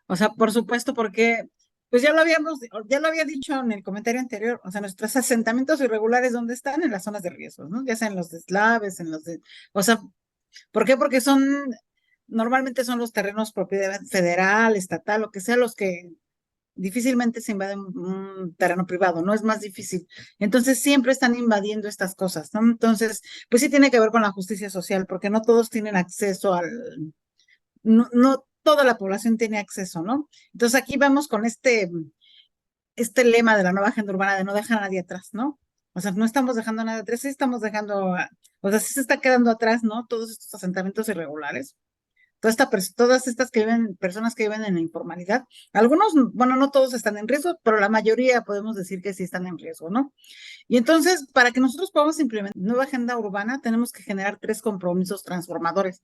O sea, por supuesto, porque pues ya lo había dicho en el comentario anterior, o sea, nuestros asentamientos irregulares, ¿dónde están? En las zonas de riesgo, ¿no? Ya sea en los deslaves, o sea, ¿por qué? Porque normalmente son los terrenos propiedad federal, estatal, lo que sea, los que difícilmente se invaden un terreno privado, ¿no? Es más difícil. Entonces siempre están invadiendo estas cosas, ¿no? Entonces, pues sí tiene que ver con la justicia social, porque no todos tienen acceso no toda la población tiene acceso, ¿no? Entonces aquí vamos con este lema de la nueva agenda urbana de no dejar a nadie atrás, ¿no? O sea, no estamos dejando a nadie atrás, sí estamos o sea, sí se está quedando atrás, ¿no? Todos estos asentamientos irregulares. Todas estas personas que viven en la informalidad, algunos, bueno, no todos están en riesgo, pero la mayoría podemos decir que sí están en riesgo, ¿no? Y entonces, para que nosotros podamos implementar nueva agenda urbana, tenemos que generar 3 compromisos transformadores.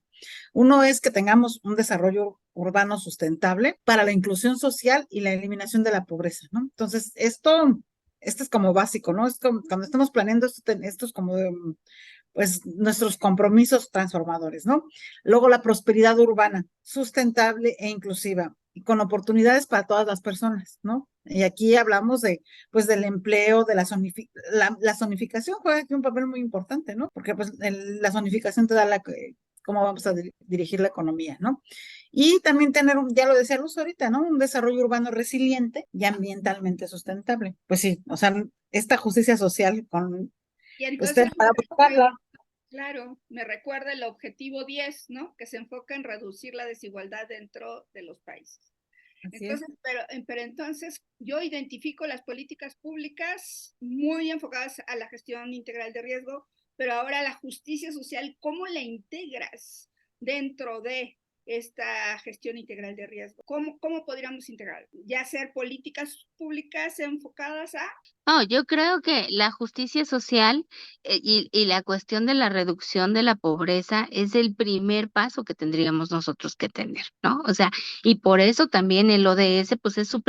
Uno es que tengamos un desarrollo urbano sustentable para la inclusión social y la eliminación de la pobreza, ¿no? Entonces, esto es como básico, ¿no? Es como, cuando estamos planeando esto es como pues nuestros compromisos transformadores, ¿no? Luego la prosperidad urbana, sustentable e inclusiva, y con oportunidades para todas las personas, ¿no? Y aquí hablamos pues del empleo, de la zonificación juega aquí un papel muy importante, ¿no? Porque pues la zonificación te da cómo vamos a dirigir la economía, ¿no? Y también tener, ya lo decía Luz ahorita, ¿no? Un desarrollo urbano resiliente y ambientalmente sustentable. Pues sí, o sea, esta justicia social Y usted entonces para buscarla. claro, me recuerda el objetivo 10, ¿no? Que se enfoca en reducir la desigualdad dentro de los países. Así Entonces, es. pero entonces yo identifico las políticas públicas muy enfocadas a la gestión integral de riesgo, pero ahora la justicia social, ¿cómo la integras dentro de esta gestión integral de riesgo? ¿Cómo podríamos integrar? ¿Ya hacer políticas públicas enfocadas a? No, yo creo que la justicia social y la cuestión de la reducción de la pobreza es el primer paso que tendríamos nosotros que tener, ¿no? O sea, y por eso también el ODS, pues es el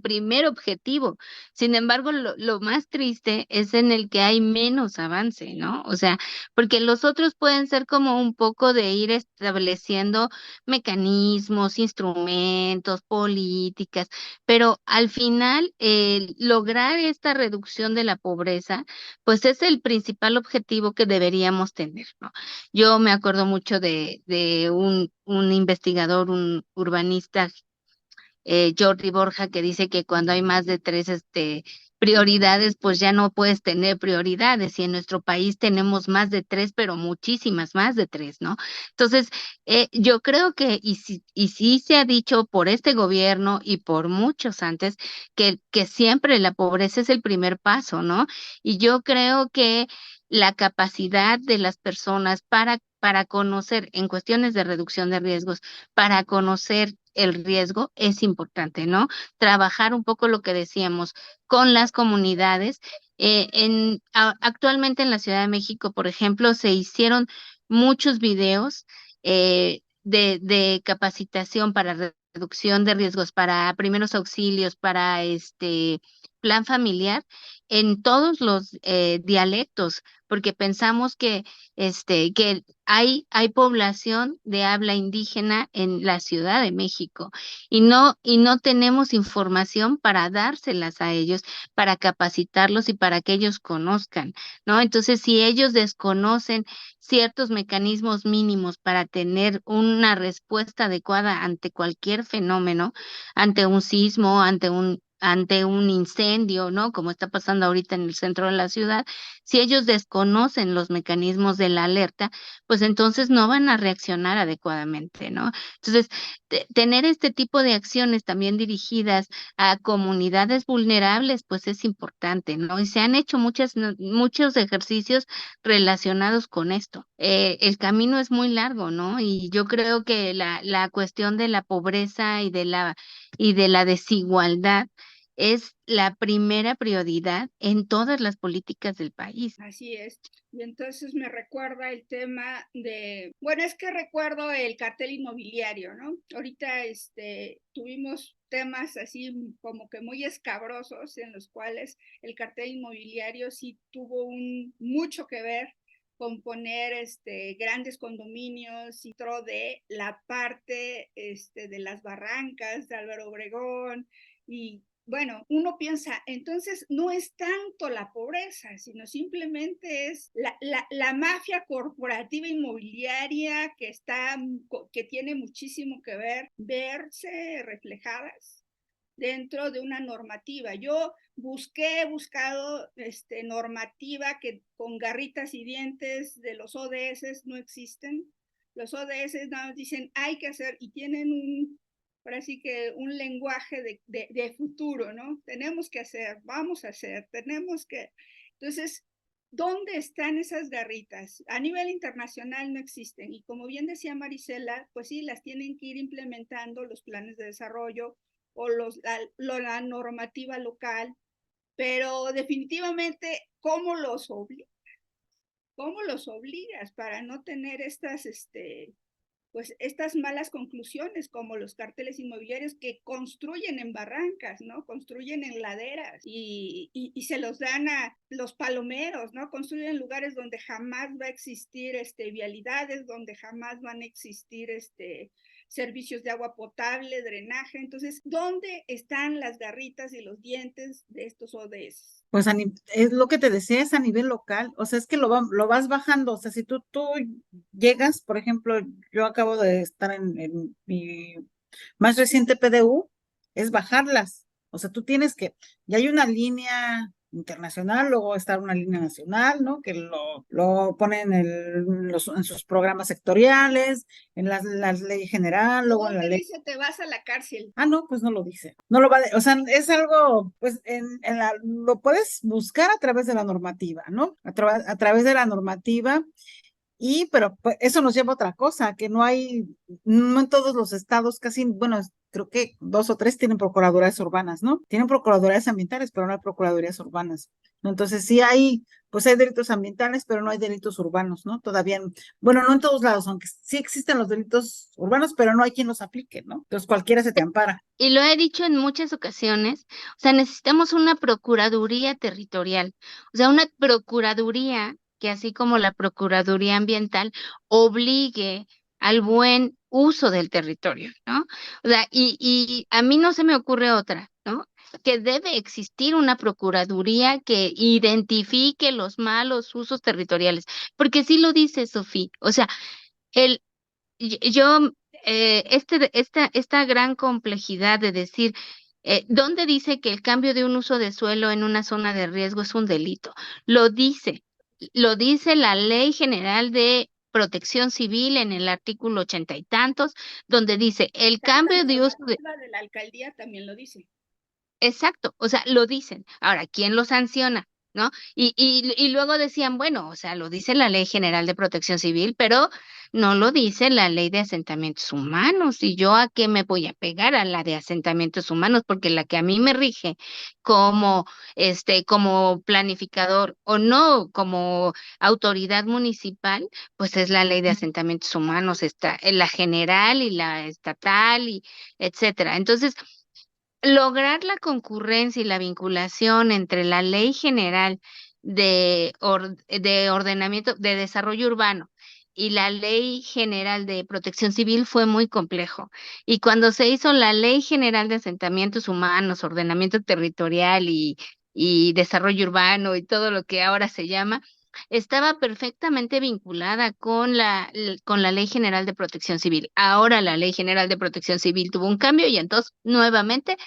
primer objetivo. Sin embargo, lo más triste es en el que hay menos avance, ¿no? O sea, porque los otros pueden ser como un poco de ir estableciendo mecanismos, instrumentos, políticas, pero al final lograr esta reducción de la pobreza, pues es el principal objetivo que deberíamos tener, ¿no? Yo me acuerdo mucho de un investigador, un urbanista, Jordi Borja, que dice que cuando hay más de tres prioridades, pues ya no puedes tener prioridades. Y en nuestro país tenemos más de tres, pero muchísimas más de tres, ¿no? Entonces, yo creo que, y sí se ha dicho por este gobierno y por muchos antes, que siempre la pobreza es el primer paso, ¿no? Y yo creo que la capacidad de las personas para conocer en cuestiones de reducción de riesgos, para conocer el riesgo es importante, ¿no? Trabajar un poco lo que decíamos con las comunidades. Actualmente en la Ciudad de México, por ejemplo, se hicieron muchos videos de capacitación para reducción de riesgos, para primeros auxilios, para plan familiar en todos los dialectos, porque pensamos que hay población de habla indígena en la Ciudad de México y no tenemos información para dárselas a ellos, para capacitarlos y para que ellos conozcan, ¿no? Entonces, si ellos desconocen ciertos mecanismos mínimos para tener una respuesta adecuada ante cualquier fenómeno, ante un sismo, ante un incendio, ¿no? Como está pasando ahorita en el centro de la ciudad, si ellos desconocen los mecanismos de la alerta, pues entonces no van a reaccionar adecuadamente, ¿no? Entonces, tener este tipo de acciones también dirigidas a comunidades vulnerables, pues es importante, ¿no? Y se han hecho muchos ejercicios relacionados con esto. El camino es muy largo, ¿no? Y yo creo que la cuestión de la pobreza y de la desigualdad es la primera prioridad en todas las políticas del país. Así es. Y entonces me recuerda el tema de, bueno, es que recuerdo el cartel inmobiliario, ¿no? Ahorita tuvimos temas así como que muy escabrosos en los cuales el cartel inmobiliario sí tuvo mucho que ver con poner grandes condominios y dentro de la parte de las barrancas de Álvaro Obregón y bueno, uno piensa, entonces no es tanto la pobreza, sino simplemente es la mafia corporativa inmobiliaria que tiene muchísimo que verse reflejadas dentro de una normativa. Yo he buscado normativa que con garritas y dientes de los ODS no existen. Los ODS no dicen hay que hacer y tienen ahora sí que un lenguaje de futuro, ¿no? Tenemos que hacer, vamos a hacer, tenemos que... Entonces, ¿dónde están esas garritas? A nivel internacional no existen y como bien decía Marisela, pues sí, las tienen que ir implementando los planes de desarrollo o la normativa local, pero definitivamente, ¿cómo los obligas? ¿Cómo los obligas para no tener pues estas malas conclusiones como los carteles inmobiliarios que construyen en barrancas, ¿no? Construyen en laderas y se los dan a los palomeros, ¿no? Construyen lugares donde jamás va a existir vialidades, donde jamás van a existir servicios de agua potable, drenaje. Entonces, ¿dónde están las garritas y los dientes de estos ODS? Pues es lo que te decía, es a nivel local, o sea, es que lo vas bajando, o sea, si tú llegas, por ejemplo, yo acabo de estar en mi más reciente PDU, es bajarlas, o sea, tú tienes que, ya hay una línea internacional, luego está una línea nacional, ¿no? Que lo ponen en sus programas sectoriales, en la ley general, luego en la ley. Dice te vas a la cárcel. Ah, no, pues no lo dice. No lo va, o sea, es algo, pues lo puedes buscar a través de la normativa, ¿no? A través de la normativa pero pues, eso nos lleva a otra cosa, que no en todos los estados, casi, bueno, creo que 2 o 3 tienen procuradurías urbanas, ¿no? Tienen procuradurías ambientales, pero no hay procuradurías urbanas, ¿no? Entonces sí pues hay delitos ambientales, pero no hay delitos urbanos, ¿no? Todavía, bueno, no en todos lados, aunque sí existen los delitos urbanos, pero no hay quien los aplique, ¿no? Entonces cualquiera se te ampara. Y lo he dicho en muchas ocasiones, o sea, necesitamos una procuraduría territorial, o sea, una procuraduría que así como la procuraduría ambiental obligue al buen uso del territorio, ¿no? O sea, y a mí no se me ocurre otra, ¿no? Que debe existir una procuraduría que identifique los malos usos territoriales, porque sí lo dice Sofía, o sea, el yo, esta gran complejidad de decir, ¿dónde dice que el cambio de un uso de suelo en una zona de riesgo es un delito? Lo dice, lo dice la Ley General de Protección Civil en el artículo 80 y tantos, donde dice el cambio de uso de... La de la alcaldía también lo dice. Exacto, o sea, lo dicen. Ahora, ¿quién lo sanciona? ¿No? Y luego decían, bueno, o sea, lo dice la Ley General de Protección Civil, pero no lo dice la Ley de Asentamientos Humanos. ¿Y yo a qué me voy a pegar a la de Asentamientos Humanos? Porque la que a mí me rige como, como planificador o no como autoridad municipal, pues es la Ley de Asentamientos Humanos, está la general y la estatal y etcétera. Entonces, lograr la concurrencia y la vinculación entre la ley general de ordenamiento, de desarrollo urbano y la Ley General de Protección Civil fue muy complejo. Y cuando se hizo la Ley General de Asentamientos Humanos, Ordenamiento Territorial y Desarrollo Urbano y todo lo que ahora se llama, estaba perfectamente vinculada con la Ley General de Protección Civil. Ahora la Ley General de Protección Civil tuvo un cambio y entonces nuevamente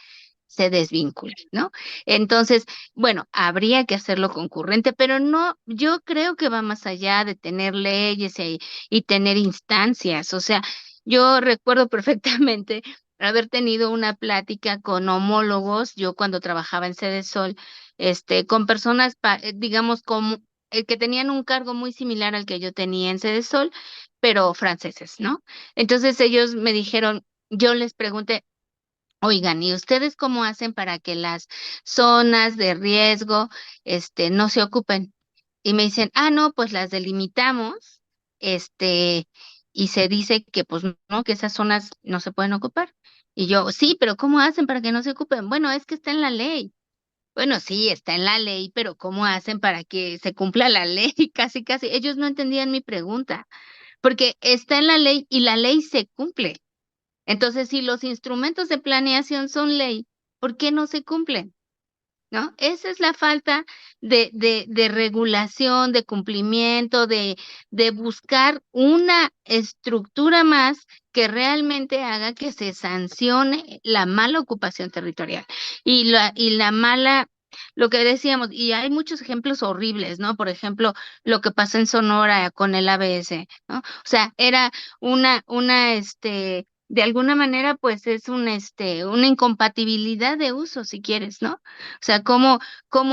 se desvincula, ¿no? Entonces, bueno, habría que hacerlo concurrente, pero no, yo creo que va más allá de tener leyes y tener instancias. O sea, yo recuerdo perfectamente haber tenido una plática con homólogos, yo cuando trabajaba en Sede Sol, con personas, digamos, como que tenían un cargo muy similar al que yo tenía en Sede Sol, pero franceses, ¿no? Entonces ellos me dijeron, yo les pregunté, oigan, ¿y ustedes cómo hacen para que las zonas de riesgo, no se ocupen? Y me dicen, ah, no, pues las delimitamos, este, y se dice que, pues, no, que esas zonas no se pueden ocupar. Y yo, sí, pero ¿cómo hacen para que no se ocupen? Bueno, es que está en la ley. Bueno, sí, está en la ley, pero ¿cómo hacen para que se cumpla la ley? Casi, casi. Ellos no entendían mi pregunta, porque está en la ley y la ley se cumple. Entonces, si los instrumentos de planeación son ley, ¿por qué no se cumplen? ¿No? Esa es la falta de regulación, de cumplimiento, de buscar una estructura más que realmente haga que se sancione la mala ocupación territorial y la mala, lo que decíamos, y hay muchos ejemplos horribles, ¿no? Por ejemplo, lo que pasó en Sonora con el ABS, ¿no? O sea, era de alguna manera, pues es una incompatibilidad de uso, si quieres, ¿no? O sea, cómo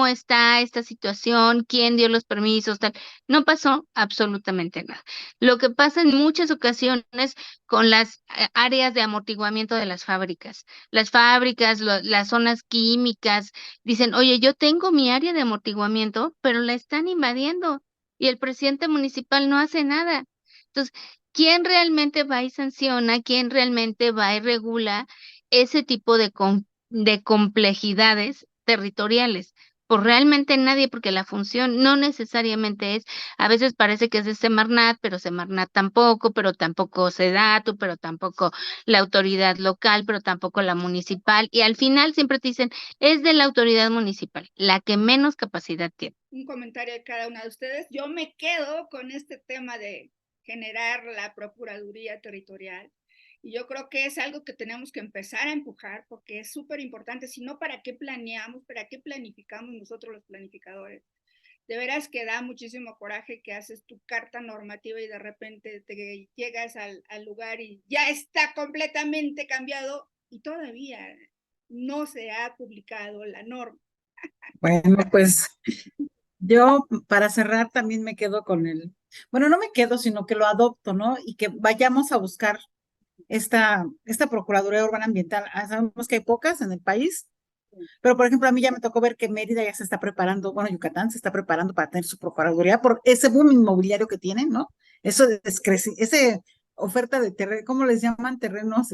está esta situación, quién dio los permisos, tal. No pasó absolutamente nada. Lo que pasa en muchas ocasiones con las áreas de amortiguamiento de las fábricas. Las fábricas, las zonas químicas, dicen, oye, yo tengo mi área de amortiguamiento, pero la están invadiendo y el presidente municipal no hace nada. Entonces, ¿quién realmente va y sanciona? ¿Quién realmente va y regula ese tipo de complejidades territoriales? Pues realmente nadie, porque la función no necesariamente es, a veces parece que es de Semarnat, pero tampoco Sedatu, pero tampoco la autoridad local, pero tampoco la municipal, y al final siempre te dicen, es de la autoridad municipal, la que menos capacidad tiene. Un comentario de cada una de ustedes. Yo me quedo con este tema de generar la Procuraduría Territorial. Y yo creo que es algo que tenemos que empezar a empujar porque es súper importante. Si no, ¿para qué planeamos? ¿Para qué planificamos nosotros los planificadores? De veras que da muchísimo coraje que haces tu carta normativa y de repente te llegas al lugar y ya está completamente cambiado y todavía no se ha publicado la norma. Bueno, pues yo para cerrar también me quedo con bueno, no me quedo, sino que lo adopto, ¿no? Y que vayamos a buscar esta Procuraduría Urbana Ambiental. Sabemos que hay pocas en el país, pero por ejemplo, a mí ya me tocó ver que Mérida ya se está preparando, bueno, Yucatán se está preparando para tener su Procuraduría por ese boom inmobiliario que tienen, ¿no? Eso ese oferta de terreno, ¿cómo les llaman? Terrenos,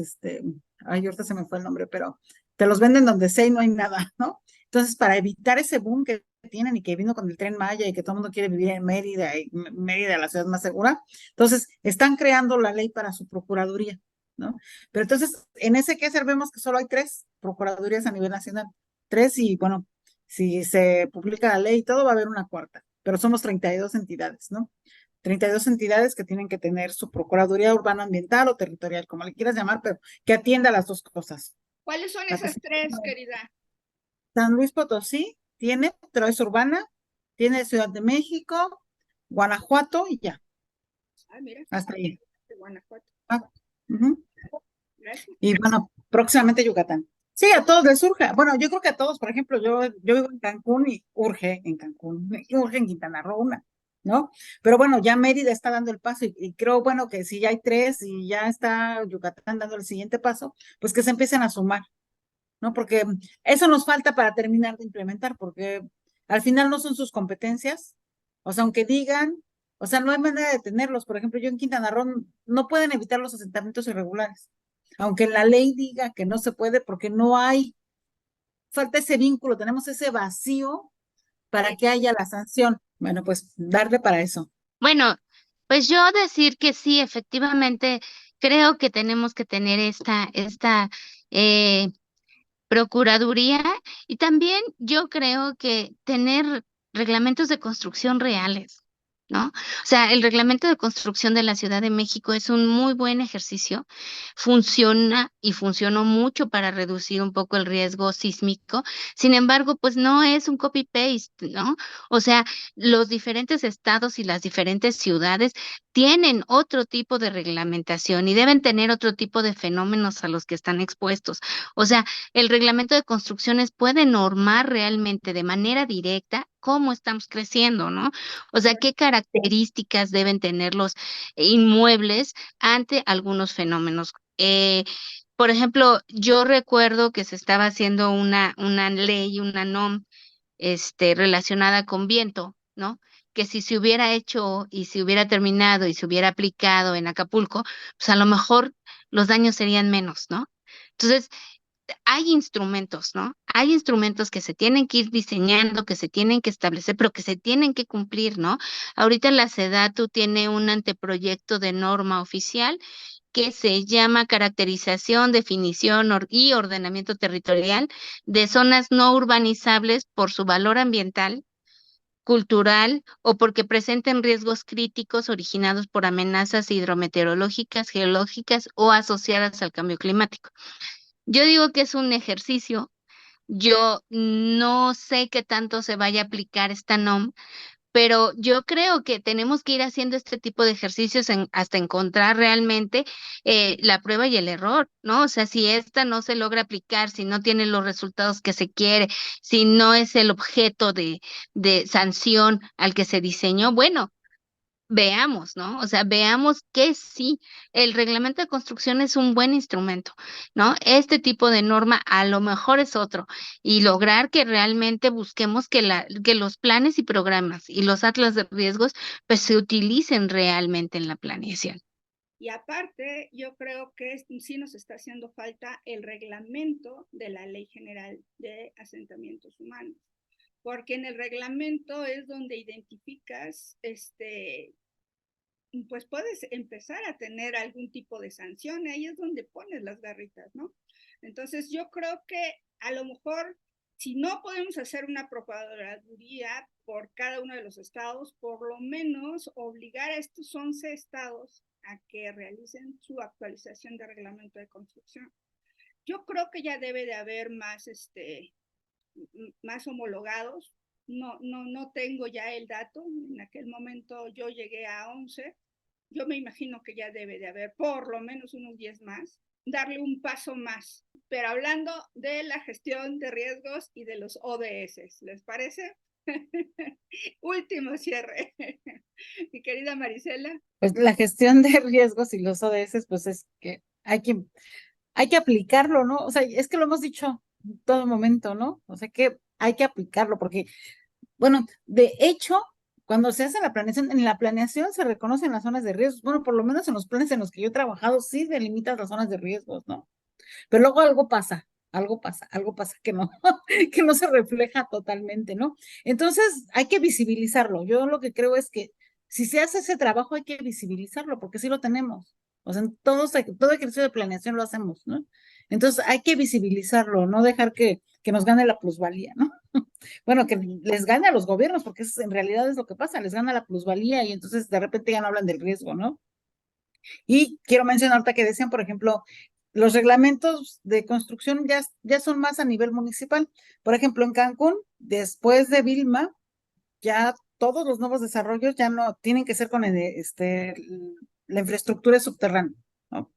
ay, ahorita se me fue el nombre, pero te los venden donde sea y no hay nada, ¿no? Entonces, para evitar ese boom que tienen y que vino con el Tren Maya y que todo el mundo quiere vivir en Mérida y Mérida, la ciudad más segura, entonces están creando la ley para su Procuraduría, ¿no? Pero entonces, en ese quehacer vemos que solo hay 3 procuradurías a nivel nacional. 3 y bueno, si se publica la ley y todo, va a haber una 4ª, pero somos 32 entidades, ¿no? 32 entidades que tienen que tener su Procuraduría Urbana Ambiental o Territorial, como le quieras llamar, pero que atienda las 2 cosas. ¿Cuáles son esas 3, querida? San Luis Potosí tiene, pero es urbana, tiene Ciudad de México, Guanajuato y ya. Ah, mira. Hasta ahí. De Guanajuato. Gracias. Y bueno, próximamente Yucatán. Sí, a todos les surge. Bueno, yo creo que a todos, por ejemplo, yo vivo en Cancún y urge en Cancún, urge en Quintana Roo, ¿no? Pero bueno, ya Mérida está dando el paso y creo, bueno, que si ya hay 3 y ya está Yucatán dando el siguiente paso, pues que se empiecen a sumar, ¿no? Porque eso nos falta para terminar de implementar, porque al final no son sus competencias, o sea, aunque digan, o sea, no hay manera de tenerlos. Por ejemplo, yo en Quintana Roo no pueden evitar los asentamientos irregulares, aunque la ley diga que no se puede porque no hay, falta ese vínculo, tenemos ese vacío para que haya la sanción. Bueno, pues darle para eso. Bueno, pues yo decir que sí, efectivamente, creo que tenemos que tener esta eh, procuraduría y también yo creo que tener reglamentos de construcción reales, ¿no? O sea, el reglamento de construcción de la Ciudad de México es un muy buen ejercicio, funciona y funcionó mucho para reducir un poco el riesgo sísmico. Sin embargo, pues no es un copy-paste, ¿no? O sea, los diferentes estados y las diferentes ciudades tienen otro tipo de reglamentación y deben tener otro tipo de fenómenos a los que están expuestos. O sea, el reglamento de construcciones puede normar realmente de manera directa cómo estamos creciendo, ¿no? O sea, qué características deben tener los inmuebles ante algunos fenómenos. Por ejemplo, yo recuerdo que se estaba haciendo una ley, una NOM, relacionada con viento, ¿no? Que si se hubiera hecho y se hubiera terminado y se hubiera aplicado en Acapulco, pues a lo mejor los daños serían menos, ¿no? Entonces, hay instrumentos, ¿no? Hay instrumentos que se tienen que ir diseñando, que se tienen que establecer, pero que se tienen que cumplir, ¿no? Ahorita la SEDATU tiene un anteproyecto de norma oficial que se llama caracterización, definición y ordenamiento territorial de zonas no urbanizables por su valor ambiental, cultural o porque presenten riesgos críticos originados por amenazas hidrometeorológicas, geológicas o asociadas al cambio climático. Yo digo que es un ejercicio. Yo no sé qué tanto se vaya a aplicar esta NOM, pero yo creo que tenemos que ir haciendo este tipo de ejercicios hasta encontrar realmente la prueba y el error, ¿no? O sea, si esta no se logra aplicar, si no tiene los resultados que se quiere, si no es el objeto de sanción al que se diseñó, bueno, veamos, ¿no? O sea, veamos que sí, el reglamento de construcción es un buen instrumento, ¿no? Este tipo de norma a lo mejor es otro y lograr que realmente busquemos que los planes y programas y los atlas de riesgos pues se utilicen realmente en la planeación. Y aparte, yo creo que sí nos está haciendo falta el reglamento de la Ley General de Asentamientos Humanos, porque en el reglamento es donde identificas, pues puedes empezar a tener algún tipo de sanción, ahí es donde pones las garritas, ¿no? Entonces yo creo que a lo mejor, si no podemos hacer una procuraduría por cada uno de los estados, por lo menos obligar a estos 11 estados a que realicen su actualización de reglamento de construcción. Yo creo que ya debe de haber más homologados. No tengo ya el dato. En aquel momento yo llegué a 11. Yo me imagino que ya debe de haber por lo menos unos 10 más. Darle un paso más. Pero hablando de la gestión de riesgos y de los ODS, ¿les parece? Último cierre. Mi querida Marisela. Pues la gestión de riesgos y los ODS, pues es que hay que aplicarlo, ¿no? O sea, es que lo hemos dicho en todo momento, ¿no? O sea, que hay que aplicarlo porque, bueno, de hecho, cuando se hace la planeación, en la planeación se reconocen las zonas de riesgos. Bueno, por lo menos en los planes en los que yo he trabajado, sí delimitas las zonas de riesgos, ¿no? Pero luego algo pasa que no, que no se refleja totalmente, ¿no? Entonces, hay que visibilizarlo. Yo lo que creo es que si se hace ese trabajo, hay que visibilizarlo, porque sí lo tenemos. O sea, en todo ejercicio de planeación lo hacemos, ¿no? Entonces, hay que visibilizarlo, no dejar que nos gane la plusvalía, ¿no? Bueno, que les gane a los gobiernos, porque en realidad es lo que pasa, les gana la plusvalía y entonces de repente ya no hablan del riesgo, ¿no? Y quiero mencionar que decían, por ejemplo, los reglamentos de construcción ya son más a nivel municipal. Por ejemplo, en Cancún, después de Vilma, ya todos los nuevos desarrollos ya no tienen que ser con la infraestructura subterránea, ¿no?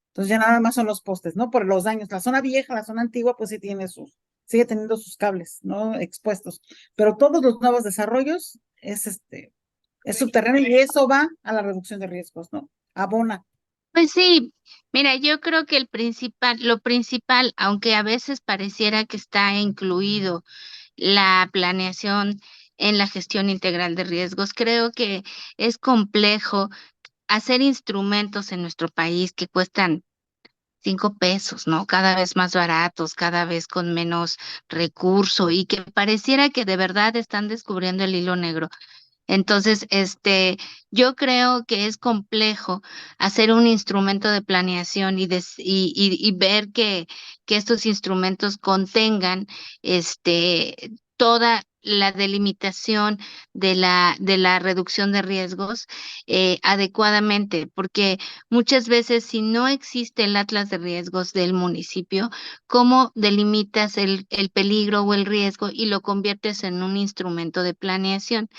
Entonces ya nada más son los postes, ¿no? Por los daños. La zona vieja, la zona antigua, pues sí sigue teniendo sus cables, ¿no? Expuestos. Pero todos los nuevos desarrollos es subterráneo y eso va a la reducción de riesgos, ¿no? Abona. Pues sí, mira, yo creo que lo principal, aunque a veces pareciera que está incluido la planeación en la gestión integral de riesgos, creo que es complejo hacer instrumentos en nuestro país que cuestan 5 pesos, ¿no? Cada vez más baratos, cada vez con menos recurso y que pareciera que de verdad están descubriendo el hilo negro. Entonces, yo creo que es complejo hacer un instrumento de planeación y ver que estos instrumentos contengan toda la delimitación de la reducción de riesgos adecuadamente, porque muchas veces si no existe el atlas de riesgos del municipio, ¿cómo delimitas el peligro o el riesgo y lo conviertes en un instrumento de planeación?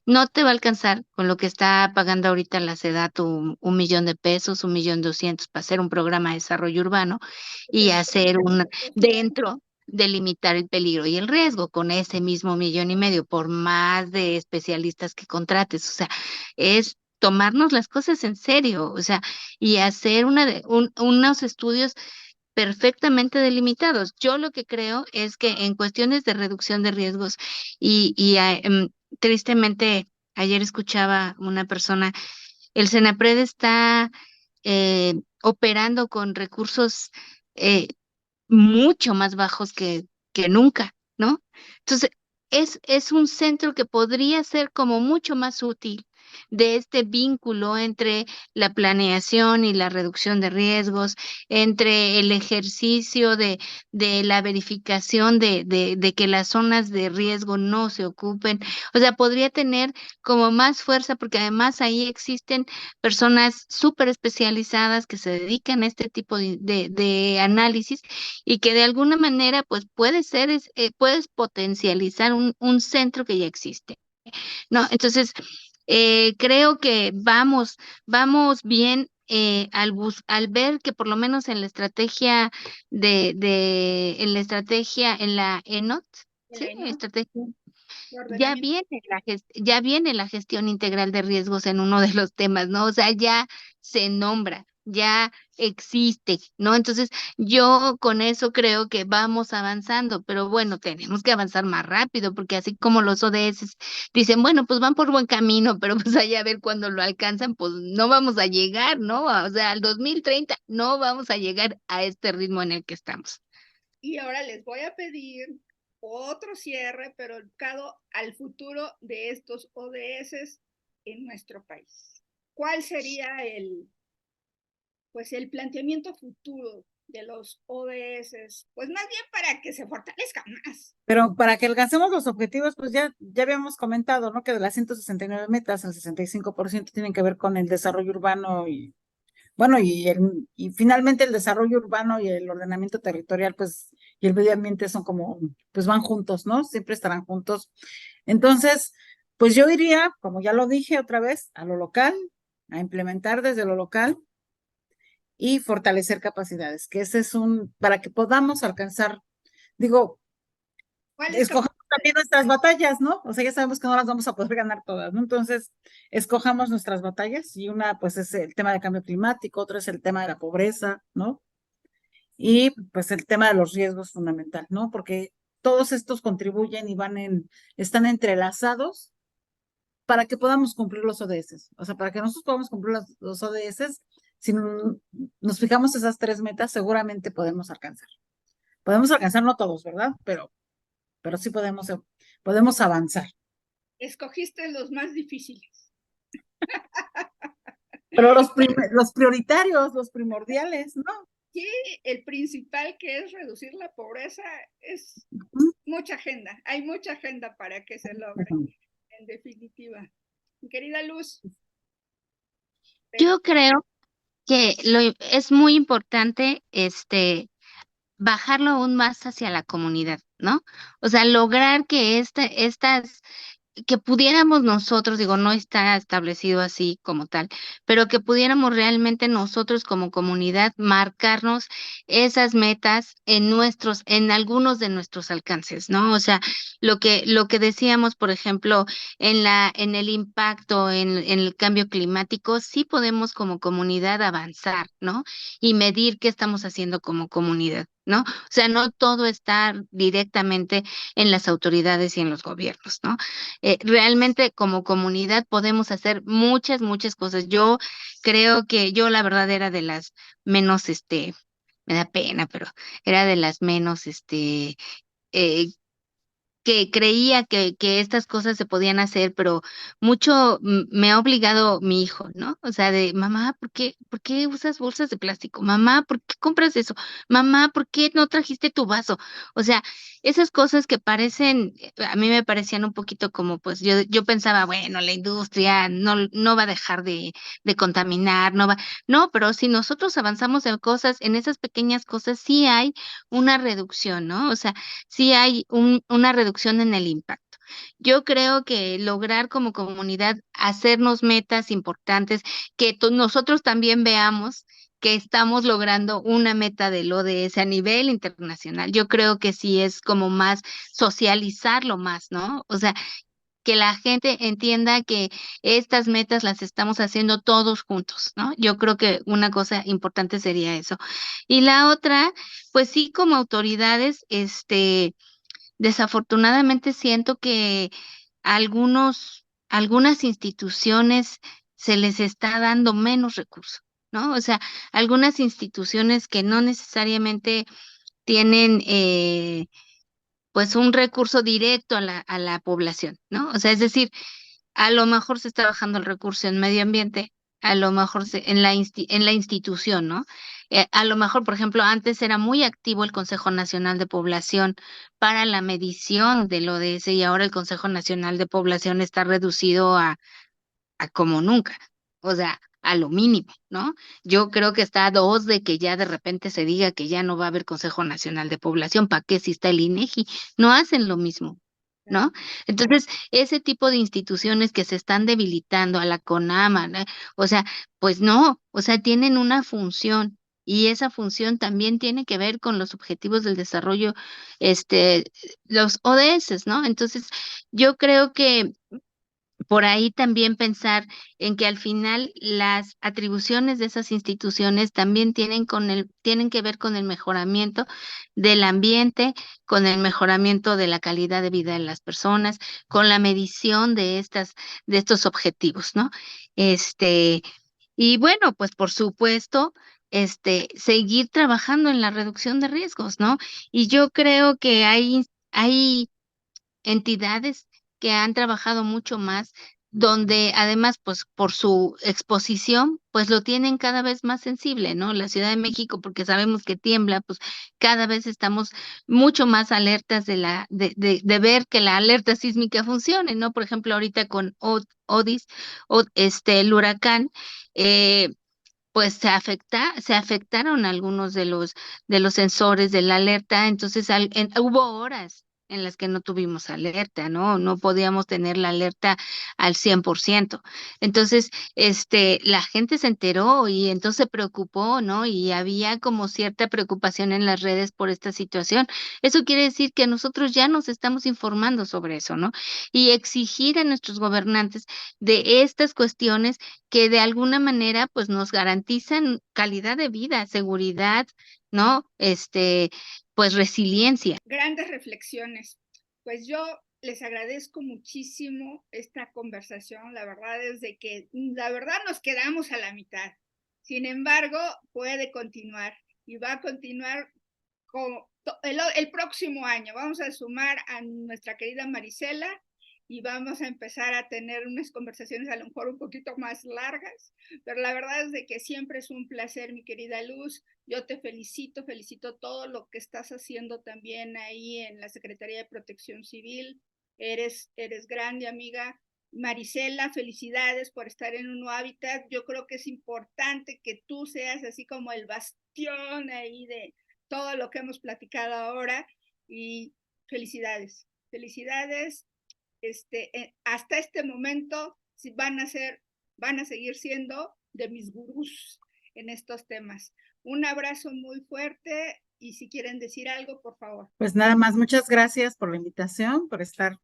No te va a alcanzar con lo que está pagando ahorita la SEDATU, 1 millón de pesos, 1,200,000 para hacer un programa de desarrollo urbano y hacer dentro de limitar el peligro y el riesgo con ese mismo 1,500,000, por más de especialistas que contrates. O sea, es tomarnos las cosas en serio, o sea, y hacer unos estudios perfectamente delimitados. Yo lo que creo es que en cuestiones de reducción de riesgos tristemente, ayer escuchaba una persona, el CENAPRED está operando con recursos eh, mucho más bajos que nunca, ¿no? Entonces, es un centro que podría ser como mucho más útil de este vínculo entre la planeación y la reducción de riesgos, entre el ejercicio de la verificación de que las zonas de riesgo no se ocupen. O sea, podría tener como más fuerza porque además ahí existen personas súper especializadas que se dedican a este tipo de análisis y que de alguna manera pues puedes potencializar un centro que ya existe, ¿no? Entonces, creo que vamos bien al ver que por lo menos en la estrategia en la ENOT, ¿sí? Estrategia ya viene la gestión integral de riesgos en uno de los temas, ¿no? O sea, ya se nombra, ya existe, ¿no? Entonces, yo con eso creo que vamos avanzando, pero bueno, tenemos que avanzar más rápido, porque así como los ODS dicen, bueno, pues van por buen camino, pero pues allá a ver cuando lo alcanzan, pues no vamos a llegar, ¿no? O sea, al 2030 no vamos a llegar a este ritmo en el que estamos. Y ahora les voy a pedir otro cierre, pero enfocado al futuro de estos ODS en nuestro país. ¿Cuál sería el planteamiento futuro de los ODS? Pues más bien para que se fortalezcan más. Pero para que alcancemos los objetivos, pues ya habíamos comentado, ¿no? Que de las 169 metas, el 65% tienen que ver con el desarrollo urbano y, bueno, y finalmente el desarrollo urbano y el ordenamiento territorial, pues, y el medio ambiente son como, pues van juntos, ¿no? Siempre estarán juntos. Entonces, pues yo iría, como ya lo dije otra vez, a lo local, a implementar desde lo local y fortalecer capacidades, que ese es para que podamos alcanzar, digo, escojamos también nuestras batallas, ¿no? O sea, ya sabemos que no las vamos a poder ganar todas, ¿no? Entonces, escojamos nuestras batallas y una, pues, es el tema del cambio climático, otra es el tema de la pobreza, ¿no? Y, pues, el tema de los riesgos fundamental, ¿no? Porque todos estos contribuyen y están entrelazados para que podamos cumplir los ODS. O sea, para que nosotros podamos cumplir los ODS, si nos fijamos esas 3 metas, seguramente podemos alcanzar. Podemos alcanzar, no todos, ¿verdad? Pero sí podemos avanzar. Escogiste los más difíciles. Pero los prioritarios, los primordiales, ¿no? Sí, el principal, que es reducir la pobreza, es mucha agenda. Hay mucha agenda para que se logre, en definitiva. Mi querida Luz. Yo creo que es muy importante bajarlo aún más hacia la comunidad, ¿no? O sea, lograr que que pudiéramos nosotros, digo, no está establecido así como tal, pero que pudiéramos realmente nosotros como comunidad marcarnos esas metas en algunos de nuestros alcances, ¿no? O sea, lo que decíamos, por ejemplo, en el impacto, en el cambio climático, sí podemos como comunidad avanzar, ¿no? Y medir qué estamos haciendo como comunidad, ¿no? O sea, no todo está directamente en las autoridades y en los gobiernos, ¿no? Realmente como comunidad podemos hacer muchas, muchas cosas. Yo creo que yo la verdad era de las menos me da pena, pero era de las menos, eh, que creía que estas cosas se podían hacer, pero mucho me ha obligado mi hijo, ¿no? O sea, de mamá, por qué usas bolsas de plástico? Mamá, ¿por qué compras eso? Mamá, ¿por qué no trajiste tu vaso? O sea, esas cosas que parecen, a mí me parecían un poquito como, pues yo pensaba, bueno, la industria no va a dejar de contaminar, no, pero si nosotros avanzamos en cosas, en esas pequeñas cosas, sí hay una reducción, ¿no? O sea, sí hay una reducción en el impacto. Yo creo que lograr como comunidad hacernos metas importantes, que nosotros también veamos que estamos logrando una meta del ODS a nivel internacional. Yo creo que sí es como más socializarlo más, ¿no? O sea, que la gente entienda que estas metas las estamos haciendo todos juntos, ¿no? Yo creo que una cosa importante sería eso. Y la otra, pues sí, como autoridades, desafortunadamente siento que algunas instituciones se les está dando menos recursos, ¿no? O sea, algunas instituciones que no necesariamente tienen pues un recurso directo a la población, ¿no? O sea, es decir, a lo mejor se está bajando el recurso en medio ambiente, a lo mejor en la institución, ¿no? A lo mejor, por ejemplo, antes era muy activo el Consejo Nacional de Población para la medición del ODS y ahora el Consejo Nacional de Población está reducido a como nunca, o sea, a lo mínimo, ¿no? Yo creo que está a dos de que ya de repente se diga que ya no va a haber Consejo Nacional de Población, ¿para qué si está el INEGI? No hacen lo mismo, ¿no? Entonces, ese tipo de instituciones que se están debilitando, a la CONAMA, ¿no? O sea, pues no, o sea, tienen una función. Y esa función también tiene que ver con los objetivos del desarrollo, este, los ODS, ¿no? Entonces, yo creo que por ahí también pensar en que al final las atribuciones de esas instituciones también tienen que ver con el mejoramiento del ambiente, con el mejoramiento de la calidad de vida de las personas, con la medición de estos objetivos, ¿no? Este, y bueno, pues por supuesto, seguir trabajando en la reducción de riesgos, ¿no? Y yo creo que hay entidades que han trabajado mucho más, donde además, pues por su exposición, pues lo tienen cada vez más sensible, ¿no? La Ciudad de México, porque sabemos que tiembla, pues cada vez estamos mucho más alertas de ver que la alerta sísmica funcione, ¿no? Por ejemplo, ahorita con Odis, el huracán, eh, pues se afectaron algunos de los sensores de la alerta, entonces hubo horas en las que no tuvimos alerta, ¿no? No podíamos tener la alerta al 100%. Entonces, la gente se enteró y entonces se preocupó, ¿no? Y había como cierta preocupación en las redes por esta situación. Eso quiere decir que nosotros ya nos estamos informando sobre eso, ¿no? Y exigir a nuestros gobernantes de estas cuestiones que de alguna manera pues nos garantizan calidad de vida, seguridad, ¿no? Pues resiliencia. Grandes reflexiones. Pues yo les agradezco muchísimo esta conversación. La verdad es de que nos quedamos a la mitad. Sin embargo, puede continuar y va a continuar el próximo año. Vamos a sumar a nuestra querida Marisela y vamos a empezar a tener unas conversaciones a lo mejor un poquito más largas, pero la verdad es de que siempre es un placer, mi querida Luz. Yo te felicito todo lo que estás haciendo también ahí en la Secretaría de Protección Civil. Eres grande, amiga. Marisela, felicidades por estar en un hábitat. Yo creo que es importante que tú seas así como el bastión ahí de todo lo que hemos platicado ahora y felicidades. Hasta este momento van a seguir siendo de mis gurús en estos temas. Un abrazo muy fuerte y si quieren decir algo, por favor. Pues nada más, muchas gracias por la invitación, por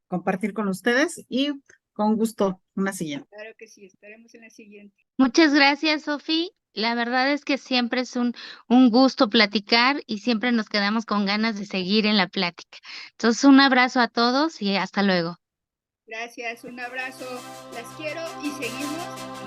compartir con ustedes y con gusto una siguiente. Claro que sí, estaremos en la siguiente. Muchas gracias, Sofi. La verdad es que siempre es un gusto platicar y siempre nos quedamos con ganas de seguir en la plática. Entonces, un abrazo a todos y hasta luego. Gracias, un abrazo. Las quiero y seguimos